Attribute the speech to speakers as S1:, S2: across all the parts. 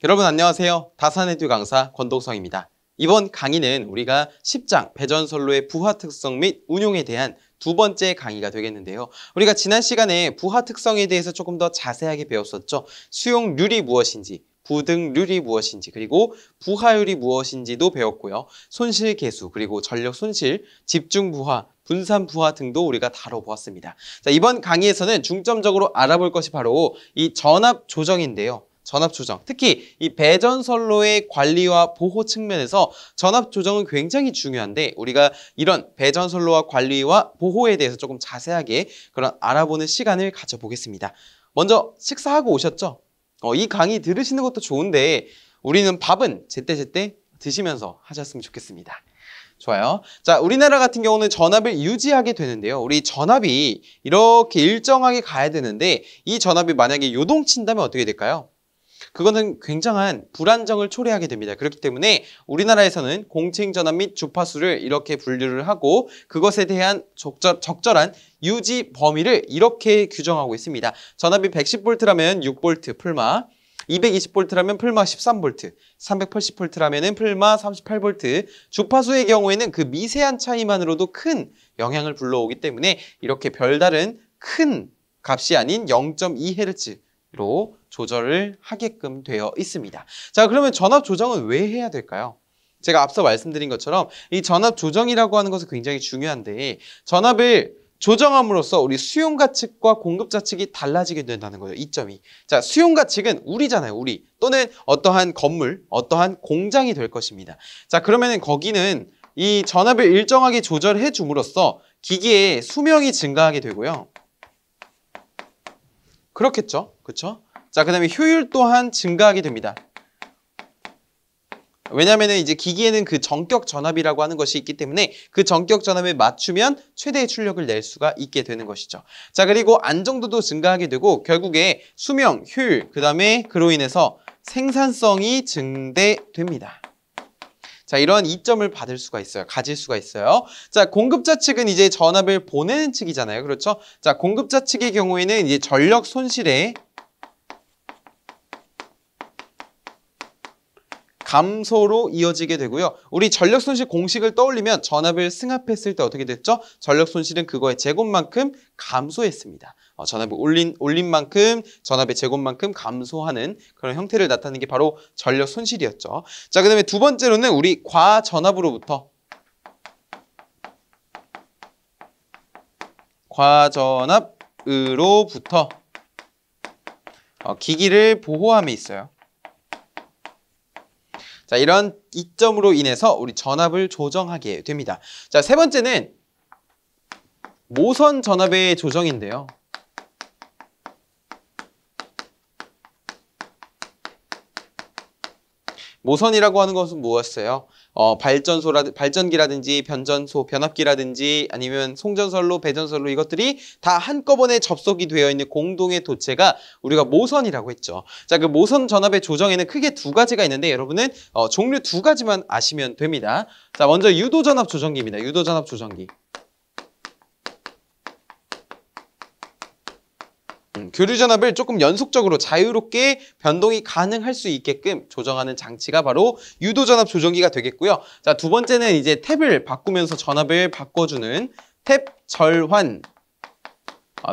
S1: 여러분 안녕하세요. 다산에듀 강사 권동성입니다. 이번 강의는 우리가 10장 배전선로의 부하 특성 및 운용에 대한 두 번째 강의가 되겠는데요. 우리가 지난 시간에 부하 특성에 대해서 조금 더 자세하게 배웠었죠. 수용률이 무엇인지, 부등률이 무엇인지, 그리고 부하율이 무엇인지도 배웠고요. 손실 계수, 그리고 전력 손실, 집중 부하, 분산 부하 등도 우리가 다뤄보았습니다. 자, 이번 강의에서는 중점적으로 알아볼 것이 바로 이 전압 조정인데요. 전압 조정, 특히 이 배전선로의 관리와 보호 측면에서 전압 조정은 굉장히 중요한데 우리가 이런 배전선로와 관리와 보호에 대해서 조금 자세하게 그런 알아보는 시간을 가져보겠습니다. 먼저 식사하고 오셨죠? 이 강의 들으시는 것도 좋은데 우리는 밥은 제때제때 드시면서 하셨으면 좋겠습니다. 좋아요. 자, 우리나라 같은 경우는 전압을 유지하게 되는데요. 우리 전압이 이렇게 일정하게 가야 되는데 이 전압이 만약에 요동친다면 어떻게 될까요? 그거는 굉장한 불안정을 초래하게 됩니다. 그렇기 때문에 우리나라에서는 공칭전압 및 주파수를 이렇게 분류를 하고 그것에 대한 적절한 유지 범위를 이렇게 규정하고 있습니다. 전압이 110V라면 6V 풀마, 220V라면 풀마 13V, 380V라면 풀마 38V, 주파수의 경우에는 그 미세한 차이만으로도 큰 영향을 불러오기 때문에 이렇게 별다른 큰 값이 아닌 0.2Hz로 조절을 하게끔 되어 있습니다. 자, 그러면 전압 조정은 왜 해야 될까요? 제가 앞서 말씀드린 것처럼 이 전압 조정이라고 하는 것은 굉장히 중요한데 전압을 조정함으로써 우리 수용가 측과 공급자 측이 달라지게 된다는 거예요. 이점이. 자, 수용가 측은 우리잖아요. 우리. 또는 어떠한 건물, 어떠한 공장이 될 것입니다. 자, 그러면은 거기는 이 전압을 일정하게 조절해 줌으로써 기기의 수명이 증가하게 되고요. 그렇겠죠? 그렇죠? 자, 그 다음에 효율 또한 증가하게 됩니다. 왜냐하면 이제 기기에는 그 전격 전압이라고 하는 것이 있기 때문에 그 전격 전압에 맞추면 최대의 출력을 낼 수가 있게 되는 것이죠. 자, 그리고 안정도도 증가하게 되고 결국에 수명, 효율, 그 다음에 그로 인해서 생산성이 증대됩니다. 자, 이런 이점을 받을 수가 있어요. 가질 수가 있어요. 자, 공급자 측은 이제 전압을 보내는 측이잖아요. 그렇죠? 자, 공급자 측의 경우에는 이제 전력 손실에 감소로 이어지게 되고요. 우리 전력 손실 공식을 떠올리면 전압을 승합했을 때 어떻게 됐죠? 전력 손실은 그거의 제곱만큼 감소했습니다. 전압을 올린 만큼 전압의 제곱만큼 감소하는 그런 형태를 나타내는 게 바로 전력 손실이었죠. 자, 그다음에 두 번째로는 우리 과전압으로부터 기기를 보호함에 있어요. 자, 이런 이점으로 인해서 우리 전압을 조정하게 됩니다. 자, 세 번째는 모선 전압의 조정인데요. 모선이라고 하는 것은 무엇이에요? 발전기라든지 변전소, 변압기라든지 아니면 송전선로, 배전선로 이것들이 다 한꺼번에 접속이 되어 있는 공동의 도체가 우리가 모선이라고 했죠. 자, 그 모선 전압의 조정에는 크게 두 가지가 있는데 여러분은 종류 두 가지만 아시면 됩니다. 자, 먼저 유도전압 조정기입니다. 유도전압 조정기. 교류전압을 조금 연속적으로 자유롭게 변동이 가능할 수 있게끔 조정하는 장치가 바로 유도전압 조정기가 되겠고요. 자, 두 번째는 이제 탭을 바꾸면서 전압을 바꿔주는 탭 절환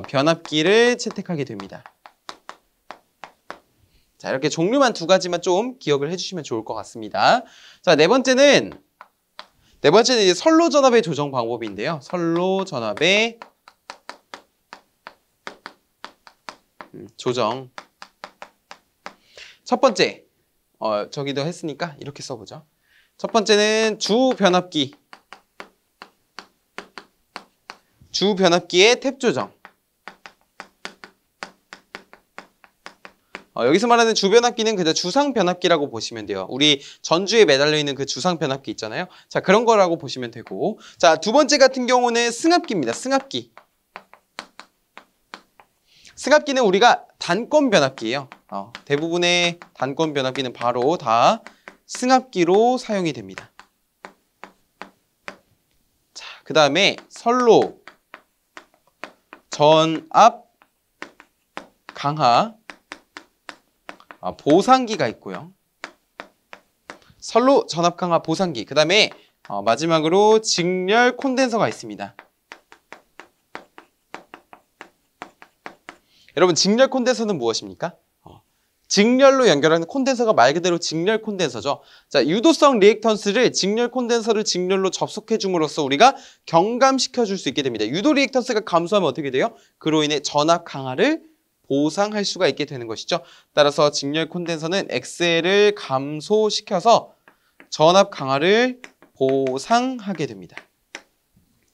S1: 변압기를 채택하게 됩니다. 자, 이렇게 종류만 두 가지만 좀 기억을 해주시면 좋을 것 같습니다. 자, 네 번째는 이제 선로 전압의 조정 방법인데요. 선로 전압의 조정. 첫 번째, 저기도 했으니까 이렇게 써보죠. 첫 번째는 주변압기의 탭 조정. 여기서 말하는 주변압기는 그저 주상변압기라고 보시면 돼요. 우리 전주에 매달려 있는 그 주상변압기 있잖아요. 자, 그런 거라고 보시면 되고. 자, 두 번째 같은 경우는 승합기입니다. 승합기. 승합기는 우리가 단권 변압기예요. 대부분의 단권 변압기는 바로 다 승합기로 사용이 됩니다. 자, 그 다음에 선로, 전압, 강하, 보상기가 있고요. 선로 전압 강화 보상기, 그 다음에 마지막으로 직렬 콘덴서가 있습니다. 여러분, 직렬 콘덴서는 무엇입니까? 직렬로 연결하는 콘덴서가 말 그대로 직렬 콘덴서죠. 자, 유도성 리액턴스를 직렬 콘덴서를 직렬로 접속해 줌으로써 우리가 경감시켜 줄 수 있게 됩니다. 유도 리액턴스가 감소하면 어떻게 돼요? 그로 인해 전압 강화를 보상할 수가 있게 되는 것이죠. 따라서 직렬 콘덴서는 XL을 감소시켜서 전압 강화를 보상하게 됩니다.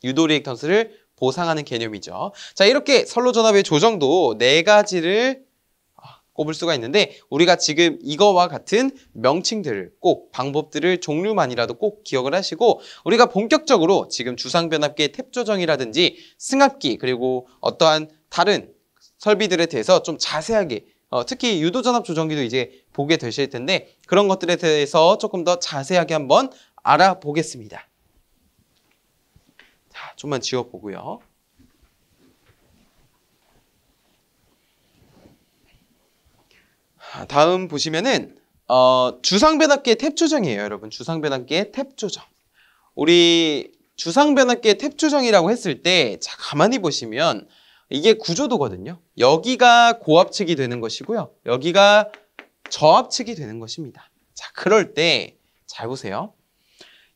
S1: 유도 리액턴스를 보상하는 개념이죠. 자, 이렇게 선로 전압의 조정도 4가지를 꼽을 수가 있는데 우리가 지금 이거와 같은 명칭들을 꼭 방법들을 종류만이라도 꼭 기억을 하시고 우리가 본격적으로 지금 주상변압기의 탭 조정이라든지 승합기 그리고 어떠한 다른 설비들에 대해서 좀 자세하게 특히 유도전압 조정기도 이제 보게 되실 텐데 그런 것들에 대해서 조금 더 자세하게 한번 알아보겠습니다. 자, 좀만 지워보고요. 다음 보시면은 주상변압기의 탭 조정이에요, 여러분. 주상변압기의 탭 조정. 우리 주상변압기의 탭 조정이라고 했을 때 자, 가만히 보시면 이게 구조도거든요. 여기가 고압측이 되는 것이고요. 여기가 저압측이 되는 것입니다. 자, 그럴 때 잘 보세요.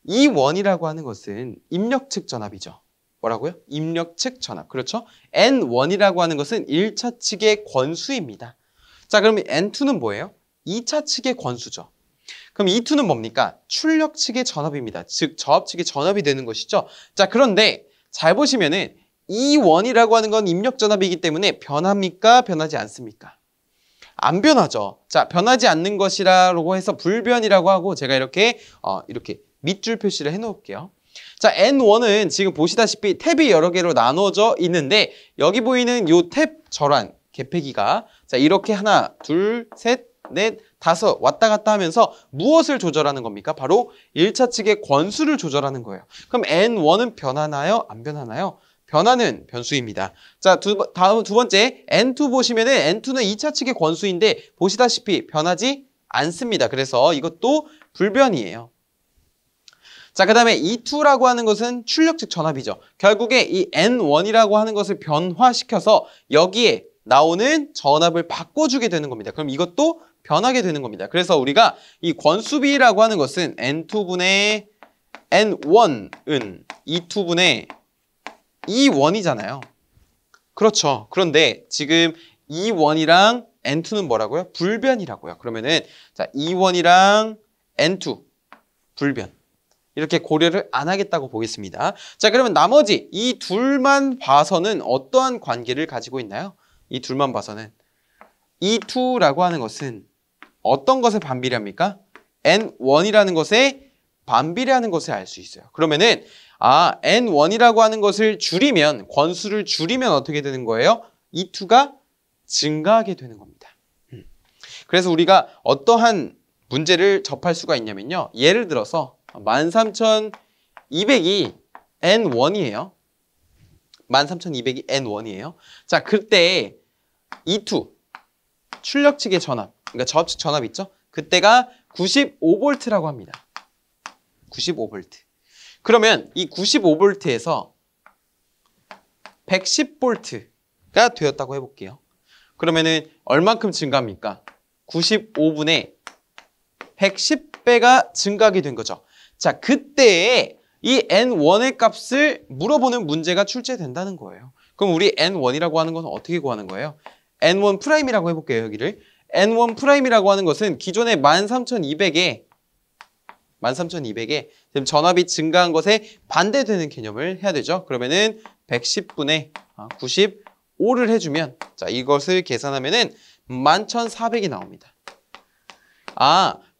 S1: 이 원이라고 하는 것은 입력측 전압이죠. 뭐라고요? 입력측 전압. 그렇죠? N1이라고 하는 것은 1차 측의 권수입니다. 자, 그럼 N2는 뭐예요? 2차 측의 권수죠. 그럼 E2는 뭡니까? 출력 측의 전압입니다. 즉, 저압 측의 전압이 되는 것이죠. 자, 그런데 잘 보시면은 E1이라고 하는 건 입력 전압이기 때문에 변합니까? 변하지 않습니까? 안 변하죠. 자, 변하지 않는 것이라고 해서 불변이라고 하고 제가 이렇게 밑줄 표시를 해놓을게요. 자, N1은 지금 보시다시피 탭이 여러 개로 나눠져 있는데 여기 보이는 이 탭 절환 개폐기가 자 이렇게 하나, 둘, 셋, 넷, 다섯 왔다 갔다 하면서 무엇을 조절하는 겁니까? 바로 1차 측의 권수를 조절하는 거예요. 그럼 N1은 변하나요? 안 변하나요? 변하는 변수입니다. 자, 다음 두 번째 N2 보시면은 N2는 2차 측의 권수인데 보시다시피 변하지 않습니다. 그래서 이것도 불변이에요. 자, 그 다음에 E2라고 하는 것은 출력측 전압이죠. 결국에 이 N1이라고 하는 것을 변화시켜서 여기에 나오는 전압을 바꿔주게 되는 겁니다. 그럼 이것도 변하게 되는 겁니다. 그래서 우리가 이 권수비라고 하는 것은 N2분의 N1은 E2분의 E1이잖아요. 그렇죠. 그런데 지금 E1이랑 N2는 뭐라고요? 불변이라고요. 그러면은 자, E1이랑 N2 불변. 이렇게 고려를 안 하겠다고 보겠습니다. 자, 그러면 나머지 이 둘만 봐서는 어떠한 관계를 가지고 있나요? 이 둘만 봐서는 E2라고 하는 것은 어떤 것에 반비례합니까? N1이라는 것에 반비례하는 것을 알 수 있어요. 그러면은 N1이라고 하는 것을 줄이면 권수를 줄이면 어떻게 되는 거예요? E2가 증가하게 되는 겁니다. 그래서 우리가 어떠한 문제를 접할 수가 있냐면요. 예를 들어서 13,200이 N1이에요. 13,200이 N1이에요. 자, 그때 E2 출력 측의 전압, 그러니까 저압 측 전압 있죠? 그때가 95V라고 합니다. 95V. 그러면 이 95V에서 110V가 되었다고 해볼게요. 그러면은 얼만큼 증가합니까? 95분의 110배가 증가하게 된 거죠. 자, 그때에 이 N1의 값을 물어보는 문제가 출제된다는 거예요. 그럼 우리 N1이라고 하는 것은 어떻게 구하는 거예요? N1 프라임이라고 해볼게요, 여기를. N1 프라임이라고 하는 것은 기존의 13,200에 지금 전압이 증가한 것에 반대되는 개념을 해야 되죠. 그러면은 110분의 95를 해주면 자, 이것을 계산하면은 11,400이 나옵니다.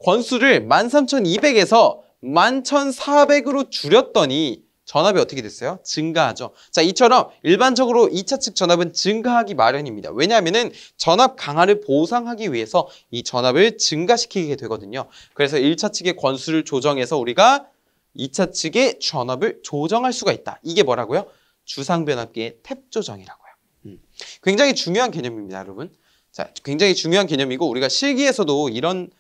S1: 권수를 13,200에서 11,400으로 줄였더니 전압이 어떻게 됐어요? 증가하죠. 자, 이처럼 일반적으로 2차 측 전압은 증가하기 마련입니다. 왜냐하면은 전압 강화를 보상하기 위해서 이 전압을 증가시키게 되거든요. 그래서 1차 측의 권수를 조정해서 우리가 2차 측의 전압을 조정할 수가 있다. 이게 뭐라고요? 주상변압기의 탭 조정이라고요. 굉장히 중요한 개념입니다, 여러분. 자, 굉장히 중요한 개념이고 우리가 실기에서도 이런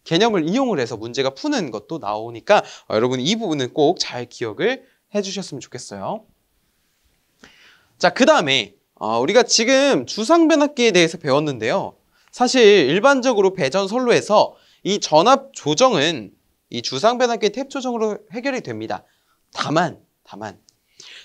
S1: 개념을 이용을 해서 문제가 푸는 것도 나오니까 여러분 이 부분은 꼭 잘 기억을 해주셨으면 좋겠어요. 자, 그 다음에 우리가 지금 주상변압기에 대해서 배웠는데요. 사실 일반적으로 배전 선로에서 이 전압 조정은 이 주상변압기의 탭 조정으로 해결이 됩니다. 다만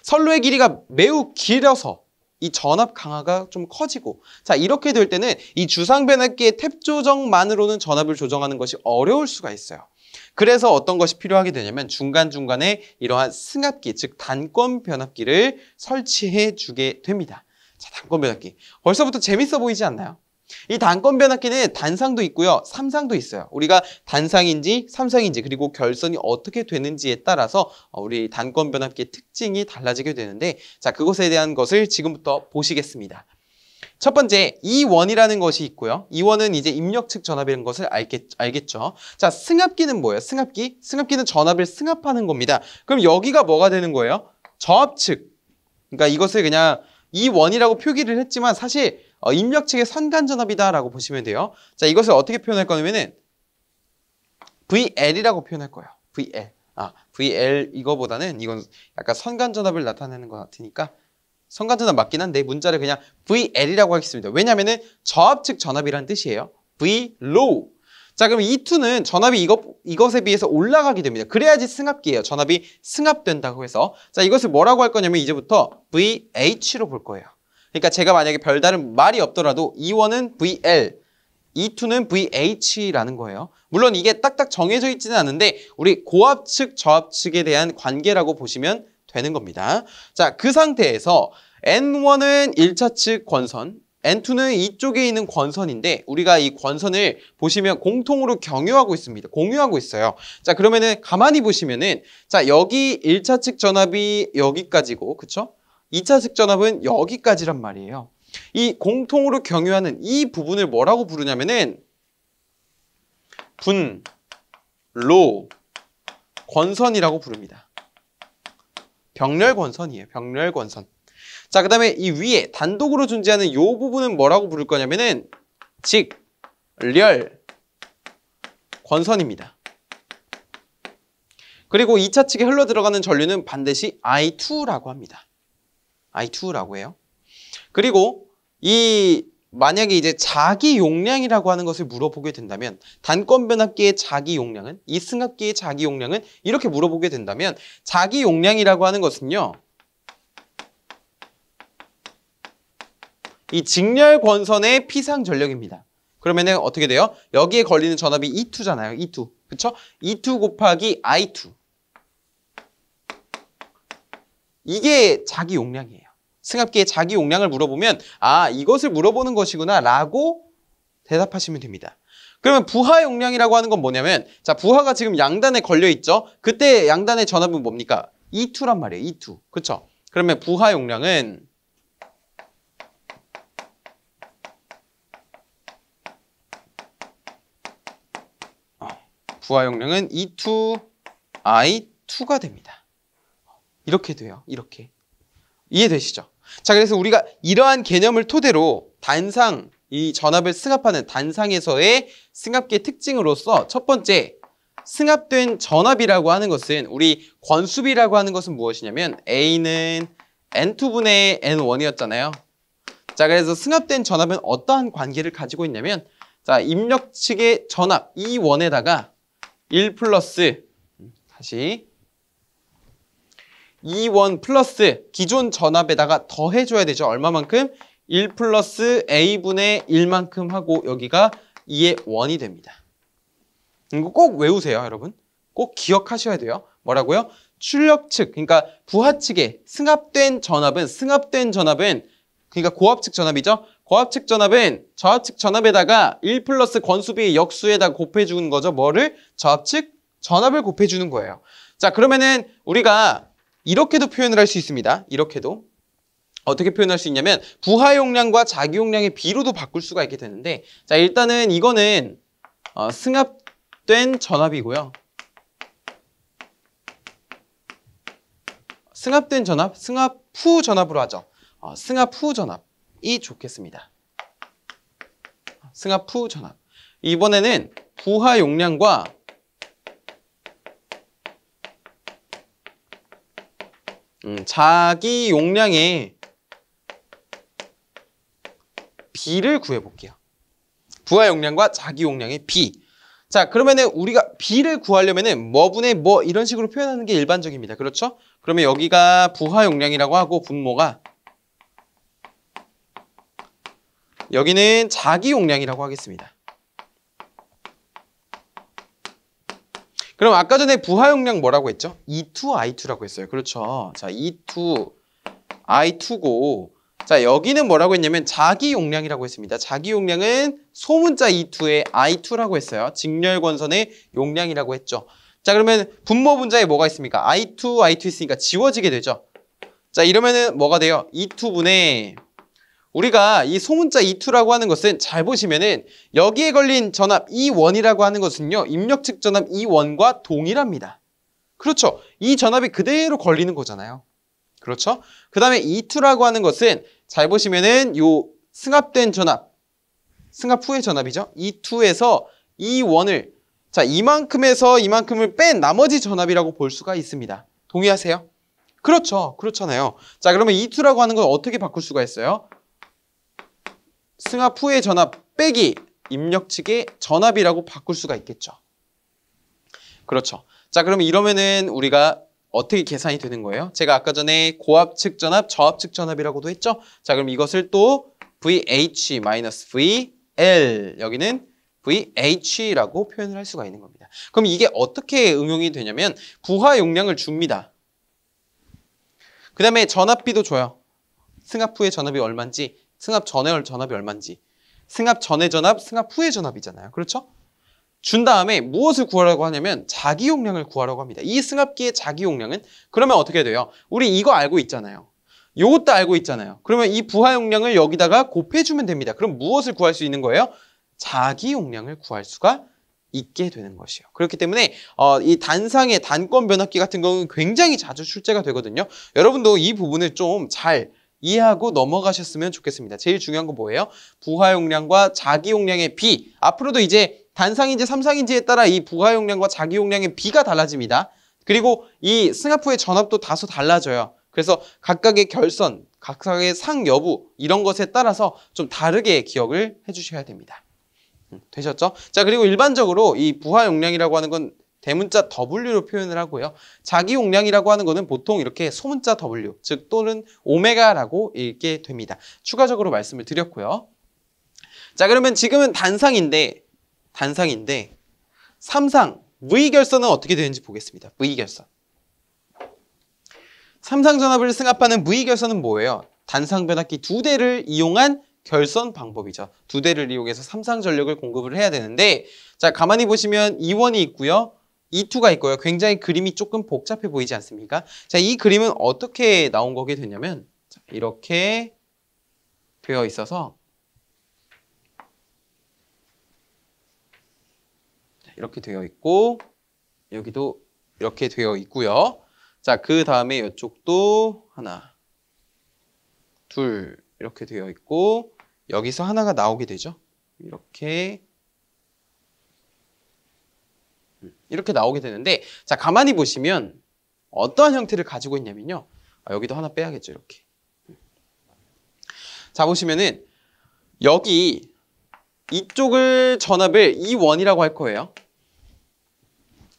S1: 선로의 길이가 매우 길어서 이 전압 강하가 좀 커지고, 자, 이렇게 될 때는 이 주상변압기의 탭 조정만으로는 전압을 조정하는 것이 어려울 수가 있어요. 그래서 어떤 것이 필요하게 되냐면 중간중간에 이러한 승합기, 즉 단권 변압기를 설치해 주게 됩니다. 자, 단권 변압기. 벌써부터 재밌어 보이지 않나요? 이 단권 변압기는 단상도 있고요, 삼상도 있어요. 우리가 단상인지 삼상인지 그리고 결선이 어떻게 되는지에 따라서 우리 단권 변압기의 특징이 달라지게 되는데, 자, 그것에 대한 것을 지금부터 보시겠습니다. 첫 번째, 이원이라는 것이 있고요. 이원은 이제 입력 측 전압이라는 것을 알겠죠. 자, 승합기는 뭐예요? 승합기는 전압을 승합하는 겁니다. 그럼 여기가 뭐가 되는 거예요? 저압 측. 그러니까 이것을 그냥 이원이라고 표기를 했지만 사실 입력 측의 선간 전압이다라고 보시면 돼요. 자, 이것을 어떻게 표현할 거냐면은 VL이라고 표현할 거예요. VL. VL 이거보다는 이건 약간 선간 전압을 나타내는 것 같으니까 선간 전압 맞긴 한데 문자를 그냥 VL이라고 하겠습니다. 왜냐면은 저압 측 전압이라는 뜻이에요. V low. 자, 그럼 E2는 전압이 이것에 비해서 올라가게 됩니다. 그래야지 승합기예요. 전압이 승합된다고 해서. 자, 이것을 뭐라고 할 거냐면 이제부터 VH로 볼 거예요. 그러니까 제가 만약에 별다른 말이 없더라도 E1은 VL, E2는 VH라는 거예요. 물론 이게 딱딱 정해져 있지는 않은데 우리 고압 측, 저압 측에 대한 관계라고 보시면 되는 겁니다. 자, 그 상태에서 N1은 1차 측 권선, N2는 이쪽에 있는 권선인데 우리가 이 권선을 보시면 공통으로 경유하고 있습니다. 공유하고 있어요. 자, 그러면은 가만히 보시면은 자, 여기 1차 측 전압이 여기까지고, 그쵸? 2차 측 전압은 여기까지란 말이에요. 이 공통으로 경유하는 이 부분을 뭐라고 부르냐면은 분로 권선이라고 부릅니다. 병렬권선이에요. 병렬권선. 자, 그 다음에 이 위에 단독으로 존재하는 이 부분은 뭐라고 부를 거냐면은 직렬 권선입니다. 그리고 2차 측에 흘러 들어가는 전류는 반드시 I2라고 합니다. I2라고 해요. 그리고 만약에 이제 자기 용량이라고 하는 것을 물어보게 된다면 단권 변압기의 자기 용량은, 이 승합기의 자기 용량은 이렇게 물어보게 된다면 자기 용량이라고 하는 것은요, 이 직렬 권선의 피상 전력입니다. 그러면은 어떻게 돼요? 여기에 걸리는 전압이 E2잖아요. E2. 그쵸? E2 곱하기 I2. 이게 자기 용량이에요. 승합기의 자기 용량을 물어보면 이것을 물어보는 것이구나 라고 대답하시면 됩니다. 그러면 부하 용량이라고 하는 건 뭐냐면, 자, 부하가 지금 양단에 걸려 있죠. 그때 양단의 전압은 뭡니까? E2란 말이에요. E2. 그쵸? 그러면 부하 용량은 E2I2가 됩니다. 이렇게 돼요. 이렇게. 이해되시죠? 자, 그래서 우리가 이러한 개념을 토대로 단상, 이 전압을 승합하는 단상에서의 승합기의 특징으로서 첫 번째, 승합된 전압이라고 하는 것은 우리 권수비라고 하는 것은 무엇이냐면 A는 N2분의 N1이었잖아요. 자, 그래서 승합된 전압은 어떠한 관계를 가지고 있냐면, 자, 입력 측의 전압 E1에다가 1 플러스 다시 E1 플러스 기존 전압에다가 더해줘야 되죠. 얼마만큼? 1 플러스 A분의 1만큼 하고 여기가 2의 1이 됩니다. 이거 꼭 외우세요, 여러분. 꼭 기억하셔야 돼요. 뭐라고요? 출력 측, 그러니까 부하 측에 승합된 전압은 그러니까 고압 측 전압이죠. 고압 측 전압은 저압 측 전압에다가 1 플러스 권수비의 역수에다 곱해주는 거죠. 뭐를? 저압 측 전압을 곱해주는 거예요. 자, 그러면은 우리가 이렇게도 표현을 할 수 있습니다. 이렇게도. 어떻게 표현할 수 있냐면 부하 용량과 자기 용량의 비로도 바꿀 수가 있게 되는데, 자, 일단은 이거는 승합된 전압이고요. 승합된 전압, 승합 후 전압으로 하죠. 승합 후 전압이 좋겠습니다. 승합 후 전압. 이번에는 부하 용량과 자기 용량의 B를 구해볼게요. 부하 용량과 자기 용량의 B. 자, 그러면은 우리가 B를 구하려면은 뭐분의 뭐 이런 식으로 표현하는 게 일반적입니다. 그렇죠? 그러면 여기가 부하 용량이라고 하고 분모가 여기는 자기 용량이라고 하겠습니다. 그럼 아까 전에 부하 용량 뭐라고 했죠? E2, I2라고 했어요. 그렇죠. 자, E2, I2고 자, 여기는 뭐라고 했냐면 자기 용량이라고 했습니다. 자기 용량은 소문자 E2의 I2라고 했어요. 직렬권선의 용량이라고 했죠. 자, 그러면 분모 분자에 뭐가 있습니까? I2, I2 있으니까 지워지게 되죠. 자, 이러면은 뭐가 돼요? E2분의 우리가 이 소문자 E2라고 하는 것은 잘 보시면은 여기에 걸린 전압 E1이라고 하는 것은요. 입력 측 전압 E1과 동일합니다. 그렇죠. 이 전압이 그대로 걸리는 거잖아요. 그렇죠? 그 다음에 E2라고 하는 것은 잘 보시면은 요 승합된 전압, 승합 후의 전압이죠. E2에서 E1을 자 이만큼에서 이만큼을 뺀 나머지 전압이라고 볼 수가 있습니다. 동의하세요? 그렇죠. 그렇잖아요. 자 그러면 E2라고 하는 건 어떻게 바꿀 수가 있어요? 승합 후의 전압 빼기 입력 측의 전압이라고 바꿀 수가 있겠죠. 그렇죠. 자 그러면 이러면은 우리가 어떻게 계산이 되는 거예요? 제가 아까 전에 고압 측 전압, 저압 측 전압이라고도 했죠? 자, 그럼 이것을 또 VH-VL 여기는 VH라고 표현을 할 수가 있는 겁니다. 그럼 이게 어떻게 응용이 되냐면 부하 용량을 줍니다. 그 다음에 전압비도 줘요. 승합 후의 전압이 얼마인지, 승합 전의 전압이 얼마인지. 승합 전의 전압, 승합 후의 전압이잖아요. 그렇죠? 준 다음에 무엇을 구하라고 하냐면 자기 용량을 구하라고 합니다. 이 승합기의 자기 용량은 그러면 어떻게 돼요? 우리 이거 알고 있잖아요. 요것도 알고 있잖아요. 그러면 이 부하 용량을 여기다가 곱해주면 됩니다. 그럼 무엇을 구할 수 있는 거예요? 자기 용량을 구할 수가 있게 되는 것이요. 그렇기 때문에 이 단상의 단권 변압기 같은 경우는 굉장히 자주 출제가 되거든요. 여러분도 이 부분을 좀 잘 이해하고 넘어가셨으면 좋겠습니다. 제일 중요한 건 뭐예요? 부하 용량과 자기 용량의 비. 앞으로도 이제 단상인지 삼상인지에 따라 이 부하 용량과 자기 용량의 비가 달라집니다. 그리고 이 승합 후의 전압도 다소 달라져요. 그래서 각각의 결선, 각각의 상 여부 이런 것에 따라서 좀 다르게 기억을 해주셔야 됩니다. 되셨죠? 자 그리고 일반적으로 이 부하 용량이라고 하는 건 대문자 W로 표현을 하고요. 자기 용량이라고 하는 거는 보통 이렇게 소문자 W, 즉 또는 오메가라고 읽게 됩니다. 추가적으로 말씀을 드렸고요. 자 그러면 지금은 단상인데 삼상 V결선은 어떻게 되는지 보겠습니다. V결선. 삼상전압을 승합하는 V결선은 뭐예요? 단상변압기 2대를 이용한 결선 방법이죠. 2대를 이용해서 삼상전력을 공급을 해야 되는데 자 가만히 보시면 E1이 있고요. E2가 있고요. 굉장히 그림이 조금 복잡해 보이지 않습니까? 자, 이 그림은 어떻게 나온 거게 되냐면 자, 이렇게 되어 있어서 이렇게 되어 있고 여기도 이렇게 되어 있고요. 자, 그 다음에 이쪽도 하나, 둘 이렇게 되어 있고 여기서 하나가 나오게 되죠. 이렇게 나오게 되는데 자 가만히 보시면 어떠한 형태를 가지고 있냐면요. 여기도 하나 빼야겠죠. 이렇게. 자 보시면은 여기 이쪽을 전압을 E1이라고 할 거예요.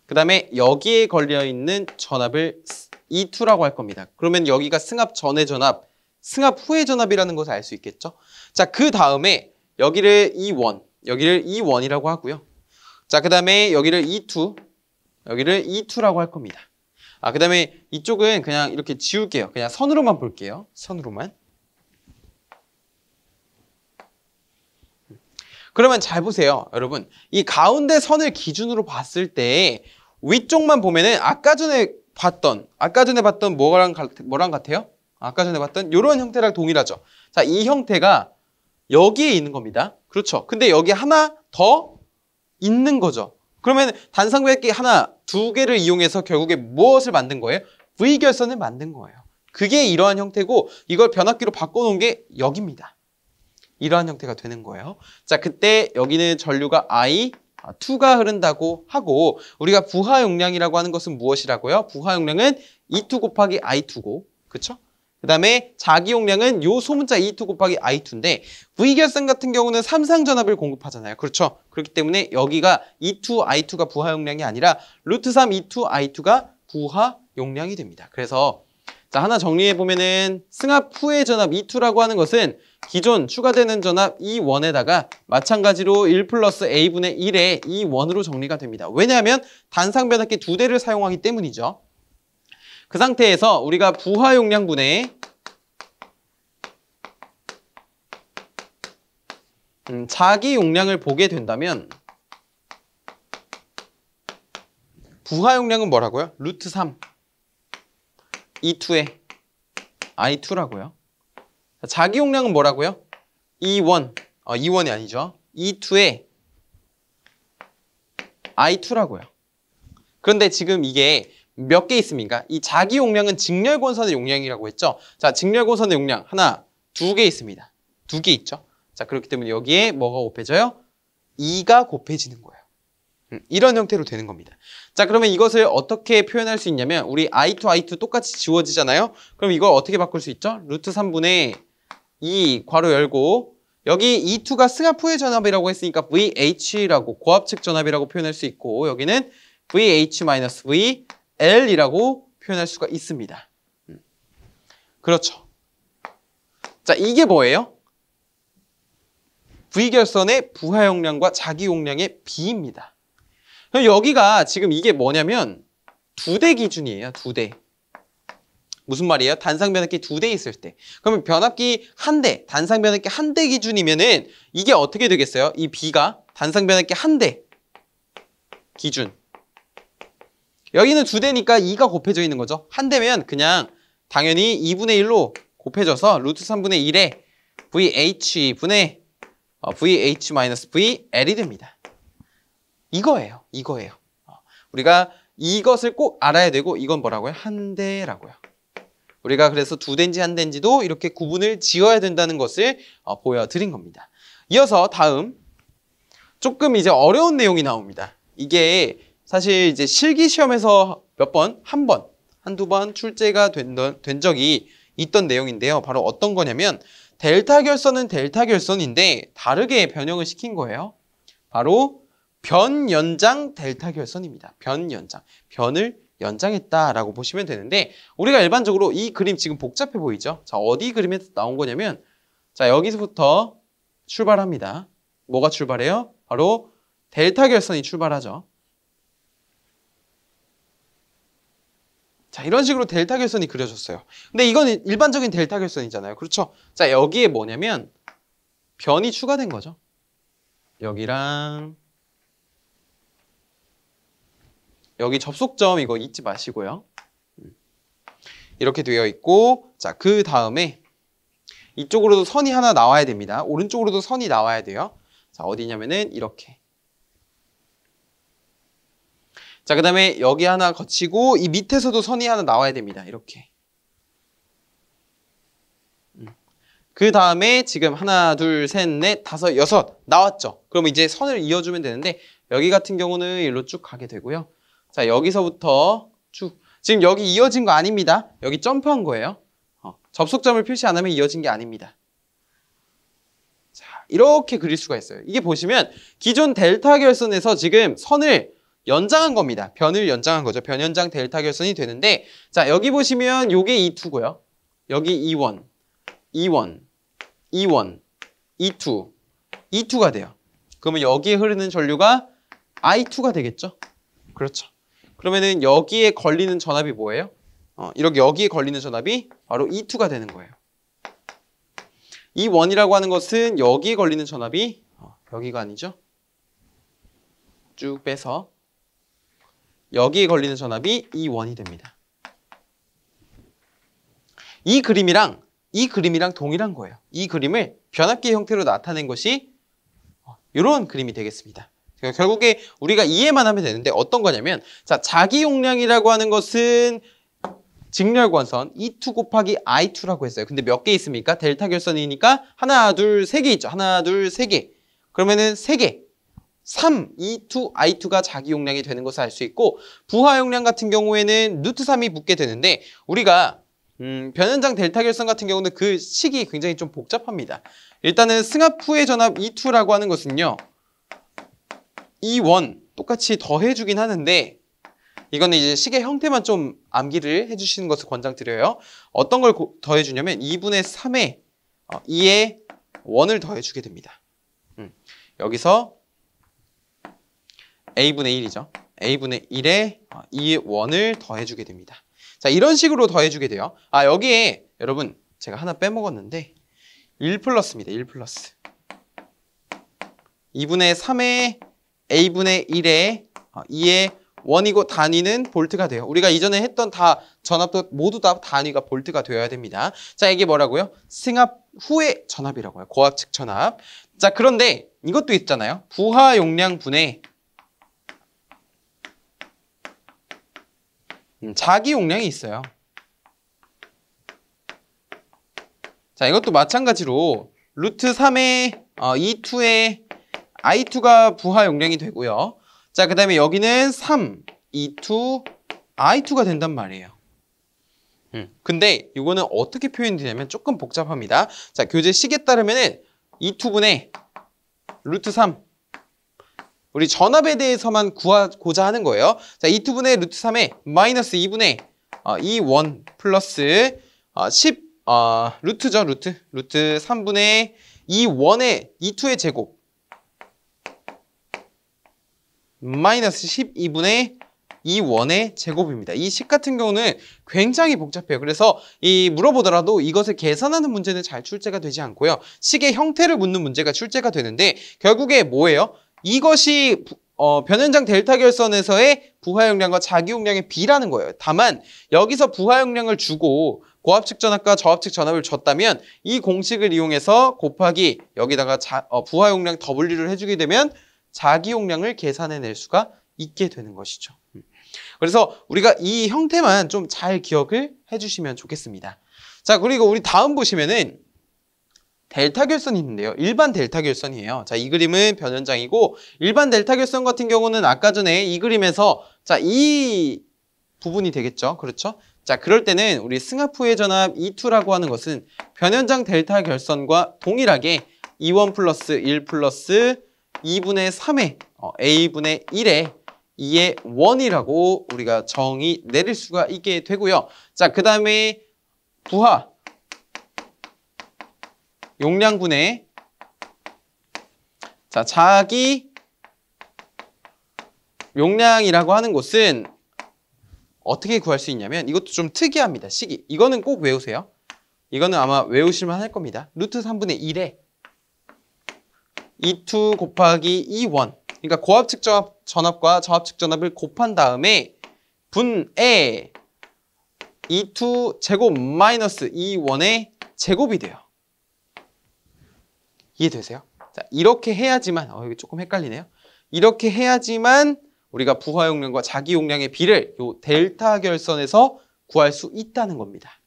S1: 그 다음에 여기에 걸려있는 전압을 E2라고 할 겁니다. 그러면 여기가 승합 전의 전압, 승합 후의 전압이라는 것을 알 수 있겠죠. 자, 그 다음에 여기를 E1이라고 하고요. 자, 그 다음에 여기를 E2라고 할 겁니다. 그 다음에 이쪽은 그냥 이렇게 지울게요. 그냥 선으로만 볼게요. 선으로만. 그러면 잘 보세요, 여러분. 이 가운데 선을 기준으로 봤을 때 위쪽만 보면은 아까 전에 봤던 뭐랑 같아요? 아까 전에 봤던 이런 형태랑 동일하죠. 자, 이 형태가 여기에 있는 겁니다. 그렇죠. 근데 여기 하나 더 있는 거죠. 그러면 단상변압기 하나, 두 개를 이용해서 결국에 무엇을 만든 거예요? V결선을 만든 거예요. 그게 이러한 형태고 이걸 변압기로 바꿔놓은 게 여기입니다. 이러한 형태가 되는 거예요. 자, 그때 여기는 전류가 I, 2가 흐른다고 하고 우리가 부하 용량이라고 하는 것은 무엇이라고요? 부하 용량은 E2 곱하기 I2고 그쵸? 그 다음에 자기 용량은 요 소문자 E2 곱하기 I2인데 V결선 같은 경우는 삼상전압을 공급하잖아요. 그렇죠? 그렇기 때문에 여기가 E2, I2가 부하 용량이 아니라 루트 3 E2, I2가 부하 용량이 됩니다. 그래서 자 하나 정리해보면은 승합 후의 전압 E2라고 하는 것은 기존 추가되는 전압 E1에다가 마찬가지로 1 플러스 A분의 1의 E1으로 정리가 됩니다. 왜냐하면 단상변압기 2대를 사용하기 때문이죠. 그 상태에서 우리가 부하 용량분의 자기 용량을 보게 된다면 부하 용량은 뭐라고요? 루트 3 E2의 I2라고요. 자기 용량은 뭐라고요? E1, E1이 아니죠. E2의 I2라고요. 그런데 지금 이게 몇 개 있습니까? 이 자기 용량은 직렬권선의 용량이라고 했죠. 자, 직렬권선의 용량 하나, 2개 있습니다. 2개 있죠. 자, 그렇기 때문에 여기에 뭐가 곱해져요? 2가 곱해지는 거예요. 이런 형태로 되는 겁니다. 자, 그러면 이것을 어떻게 표현할 수 있냐면 우리 I2, I2 똑같이 지워지잖아요. 그럼 이걸 어떻게 바꿀 수 있죠? 루트 3분의 2 괄호 열고 여기 E2가 승합 후의 전압이라고 했으니까 VH라고 고압측 전압이라고 표현할 수 있고 여기는 VH-VL이라고 표현할 수가 있습니다. 그렇죠. 자, 이게 뭐예요? V결선의 부하 용량과 자기 용량의 비입니다. 그럼 여기가 지금 이게 뭐냐면 2대 기준이에요. 2대. 무슨 말이에요? 단상변압기 2대 있을 때. 그러면 변압기 1대, 단상변압기 1대 기준이면은 이게 어떻게 되겠어요? 이 B가 단상변압기 1대 기준. 여기는 2대니까 2가 곱해져 있는 거죠. 1대면 그냥 당연히 2분의 1로 곱해져서 루트 3분의 1에 VH분의 VH-VL이 됩니다. 이거예요. 이거예요. 우리가 이것을 꼭 알아야 되고 이건 뭐라고요? 1대라고요. 우리가 그래서 2대인지 1대인지도 이렇게 구분을 지어야 된다는 것을 보여드린 겁니다. 이어서 다음 조금 이제 어려운 내용이 나옵니다. 이게 사실 이제 실기시험에서 한두 번 출제가 된 적이 있던 내용인데요. 바로 어떤 거냐면 델타 결선은 델타 결선인데 다르게 변형을 시킨 거예요. 바로 변연장 델타 결선입니다. 변연장. 변을 연장했다라고 보시면 되는데 우리가 일반적으로 이 그림 지금 복잡해 보이죠? 자, 어디 그림에서 나온 거냐면 자, 여기서부터 출발합니다. 뭐가 출발해요? 바로 델타 결선이 출발하죠. 자, 이런 식으로 델타 결선이 그려졌어요. 근데 이건 일반적인 델타 결선이잖아요. 그렇죠? 자, 여기에 뭐냐면 변이 추가된 거죠. 여기랑 여기 접속점 이거 잊지 마시고요. 이렇게 되어 있고 자, 그 다음에 이쪽으로도 선이 하나 나와야 됩니다. 오른쪽으로도 선이 나와야 돼요. 자, 어디냐면은 이렇게. 자, 그 다음에 여기 하나 거치고 이 밑에서도 선이 하나 나와야 됩니다. 이렇게. 그 다음에 지금 하나, 둘, 셋, 넷, 다섯, 여섯 나왔죠. 그럼 이제 선을 이어주면 되는데 여기 같은 경우는 일로 쭉 가게 되고요. 자, 여기서부터 쭉. 지금 여기 이어진 거 아닙니다. 여기 점프한 거예요. 접속점을 표시 안 하면 이어진 게 아닙니다. 자, 이렇게 그릴 수가 있어요. 이게 보시면 기존 델타 결선에서 지금 선을 연장한 겁니다. 변을 연장한 거죠. 변연장 델타 결선이 되는데 자, 여기 보시면 요게 E2고요. 여기 E1, E1, E1, E2, E2가 돼요. 그러면 여기에 흐르는 전류가 I2가 되겠죠? 그렇죠. 그러면은 여기에 걸리는 전압이 뭐예요? 이렇게 여기에 걸리는 전압이 바로 E2가 되는 거예요. E1이라고 하는 것은 여기에 걸리는 전압이 여기가 아니죠? 쭉 빼서 여기에 걸리는 전압이 E1이 됩니다. 이 그림이랑 동일한 거예요. 이 그림을 변압기 형태로 나타낸 것이 이런 그림이 되겠습니다. 결국에 우리가 이해만 하면 되는데 어떤 거냐면 자, 자기 용량이라고 하는 것은 직렬권선 E2 곱하기 I2라고 했어요. 근데 몇 개 있습니까? 델타 결선이니까 하나, 둘, 세 개 있죠. 하나, 둘, 세 개. 그러면은 세 개. 3, E2, I2가 자기 용량이 되는 것을 알 수 있고 부하 용량 같은 경우에는 루트 3이 붙게 되는데 우리가 변연장 델타 결선 같은 경우는 그 식이 굉장히 좀 복잡합니다. 일단은 승합 후의 전압 E2라고 하는 것은요. E1 똑같이 더해주긴 하는데 이거는 이제 식의 형태만 좀 암기를 해주시는 것을 권장드려요. 어떤 걸 더해주냐면 2분의 3에 2의 1을 더해주게 됩니다. 여기서 A분의 1이죠. A분의 1에 2의 1을 더해주게 됩니다. 자, 이런 식으로 더해주게 돼요. 아, 여기에 여러분 제가 하나 빼먹었는데 1 플러스입니다. 1 플러스. 2분의 3에 A분의 1에 2의 1이고 단위는 볼트가 돼요. 우리가 이전에 했던 다 전압도 모두 다 단위가 볼트가 되어야 됩니다. 자, 이게 뭐라고요? 승합 후의 전압이라고 해요. 고압측 전압. 자, 그런데 이것도 있잖아요. 부하 용량 분의 자기 용량이 있어요. 자, 이것도 마찬가지로 루트 3의 E2의 I2가 부하 용량이 되고요. 자, 그 다음에 여기는 3, E2, I2가 된단 말이에요. 근데 이거는 어떻게 표현되냐면 조금 복잡합니다. 자, 교재식에 따르면은 E2분의 루트 3. 우리 전압에 대해서만 구하고자 하는 거예요. 자, E2분의 루트 3에 마이너스 2분의 E1 플러스 10, 루트죠, 루트. 루트 3분의 E1의 E2의 제곱. 마이너스 12분의 E1의 제곱입니다. 이 식 같은 경우는 굉장히 복잡해요. 그래서 물어보더라도 이것을 계산하는 문제는 잘 출제가 되지 않고요. 식의 형태를 묻는 문제가 출제가 되는데 결국에 뭐예요? 이것이 변연장 델타 결선에서의 부하 용량과 자기 용량의 비라는 거예요. 다만 여기서 부하 용량을 주고 고압측 전압과 저압측 전압을 줬다면 이 공식을 이용해서 곱하기 여기다가 부하 용량 W를 해주게 되면 자기 용량을 계산해낼 수가 있게 되는 것이죠. 그래서 우리가 이 형태만 좀 잘 기억을 해주시면 좋겠습니다. 자, 그리고 우리 다음 보시면은 델타 결선이 있는데요. 일반 델타 결선이에요. 자, 이 그림은 변연장이고 일반 델타 결선 같은 경우는 아까 전에 이 그림에서 자, 이 부분이 되겠죠. 그렇죠? 자, 그럴 때는 우리 승합 후의 전압 E2라고 하는 것은 변연장 델타 결선과 동일하게 E1 플러스 1 플러스 2분의 3에 A분의 1에 2의 1이라고 우리가 정의 내릴 수가 있게 되고요. 자, 그 다음에 부하 용량분의 자, 자기 용량이라고 하는 것은 어떻게 구할 수 있냐면 이것도 좀 특이합니다. 식이. 이거는 꼭 외우세요. 이거는 아마 외우실만 할 겁니다. 루트 3분의 1에 E2 곱하기 E1. 그러니까 고압측 전압과 저압측 전압을 곱한 다음에 분의 E2 제곱 마이너스 E1의 제곱이 돼요. 이해되세요? 자, 이렇게 해야지만 이거 조금 헷갈리네요. 이렇게 해야지만 우리가 부하 용량과 자기 용량의 비를 요 델타 결선에서 구할 수 있다는 겁니다.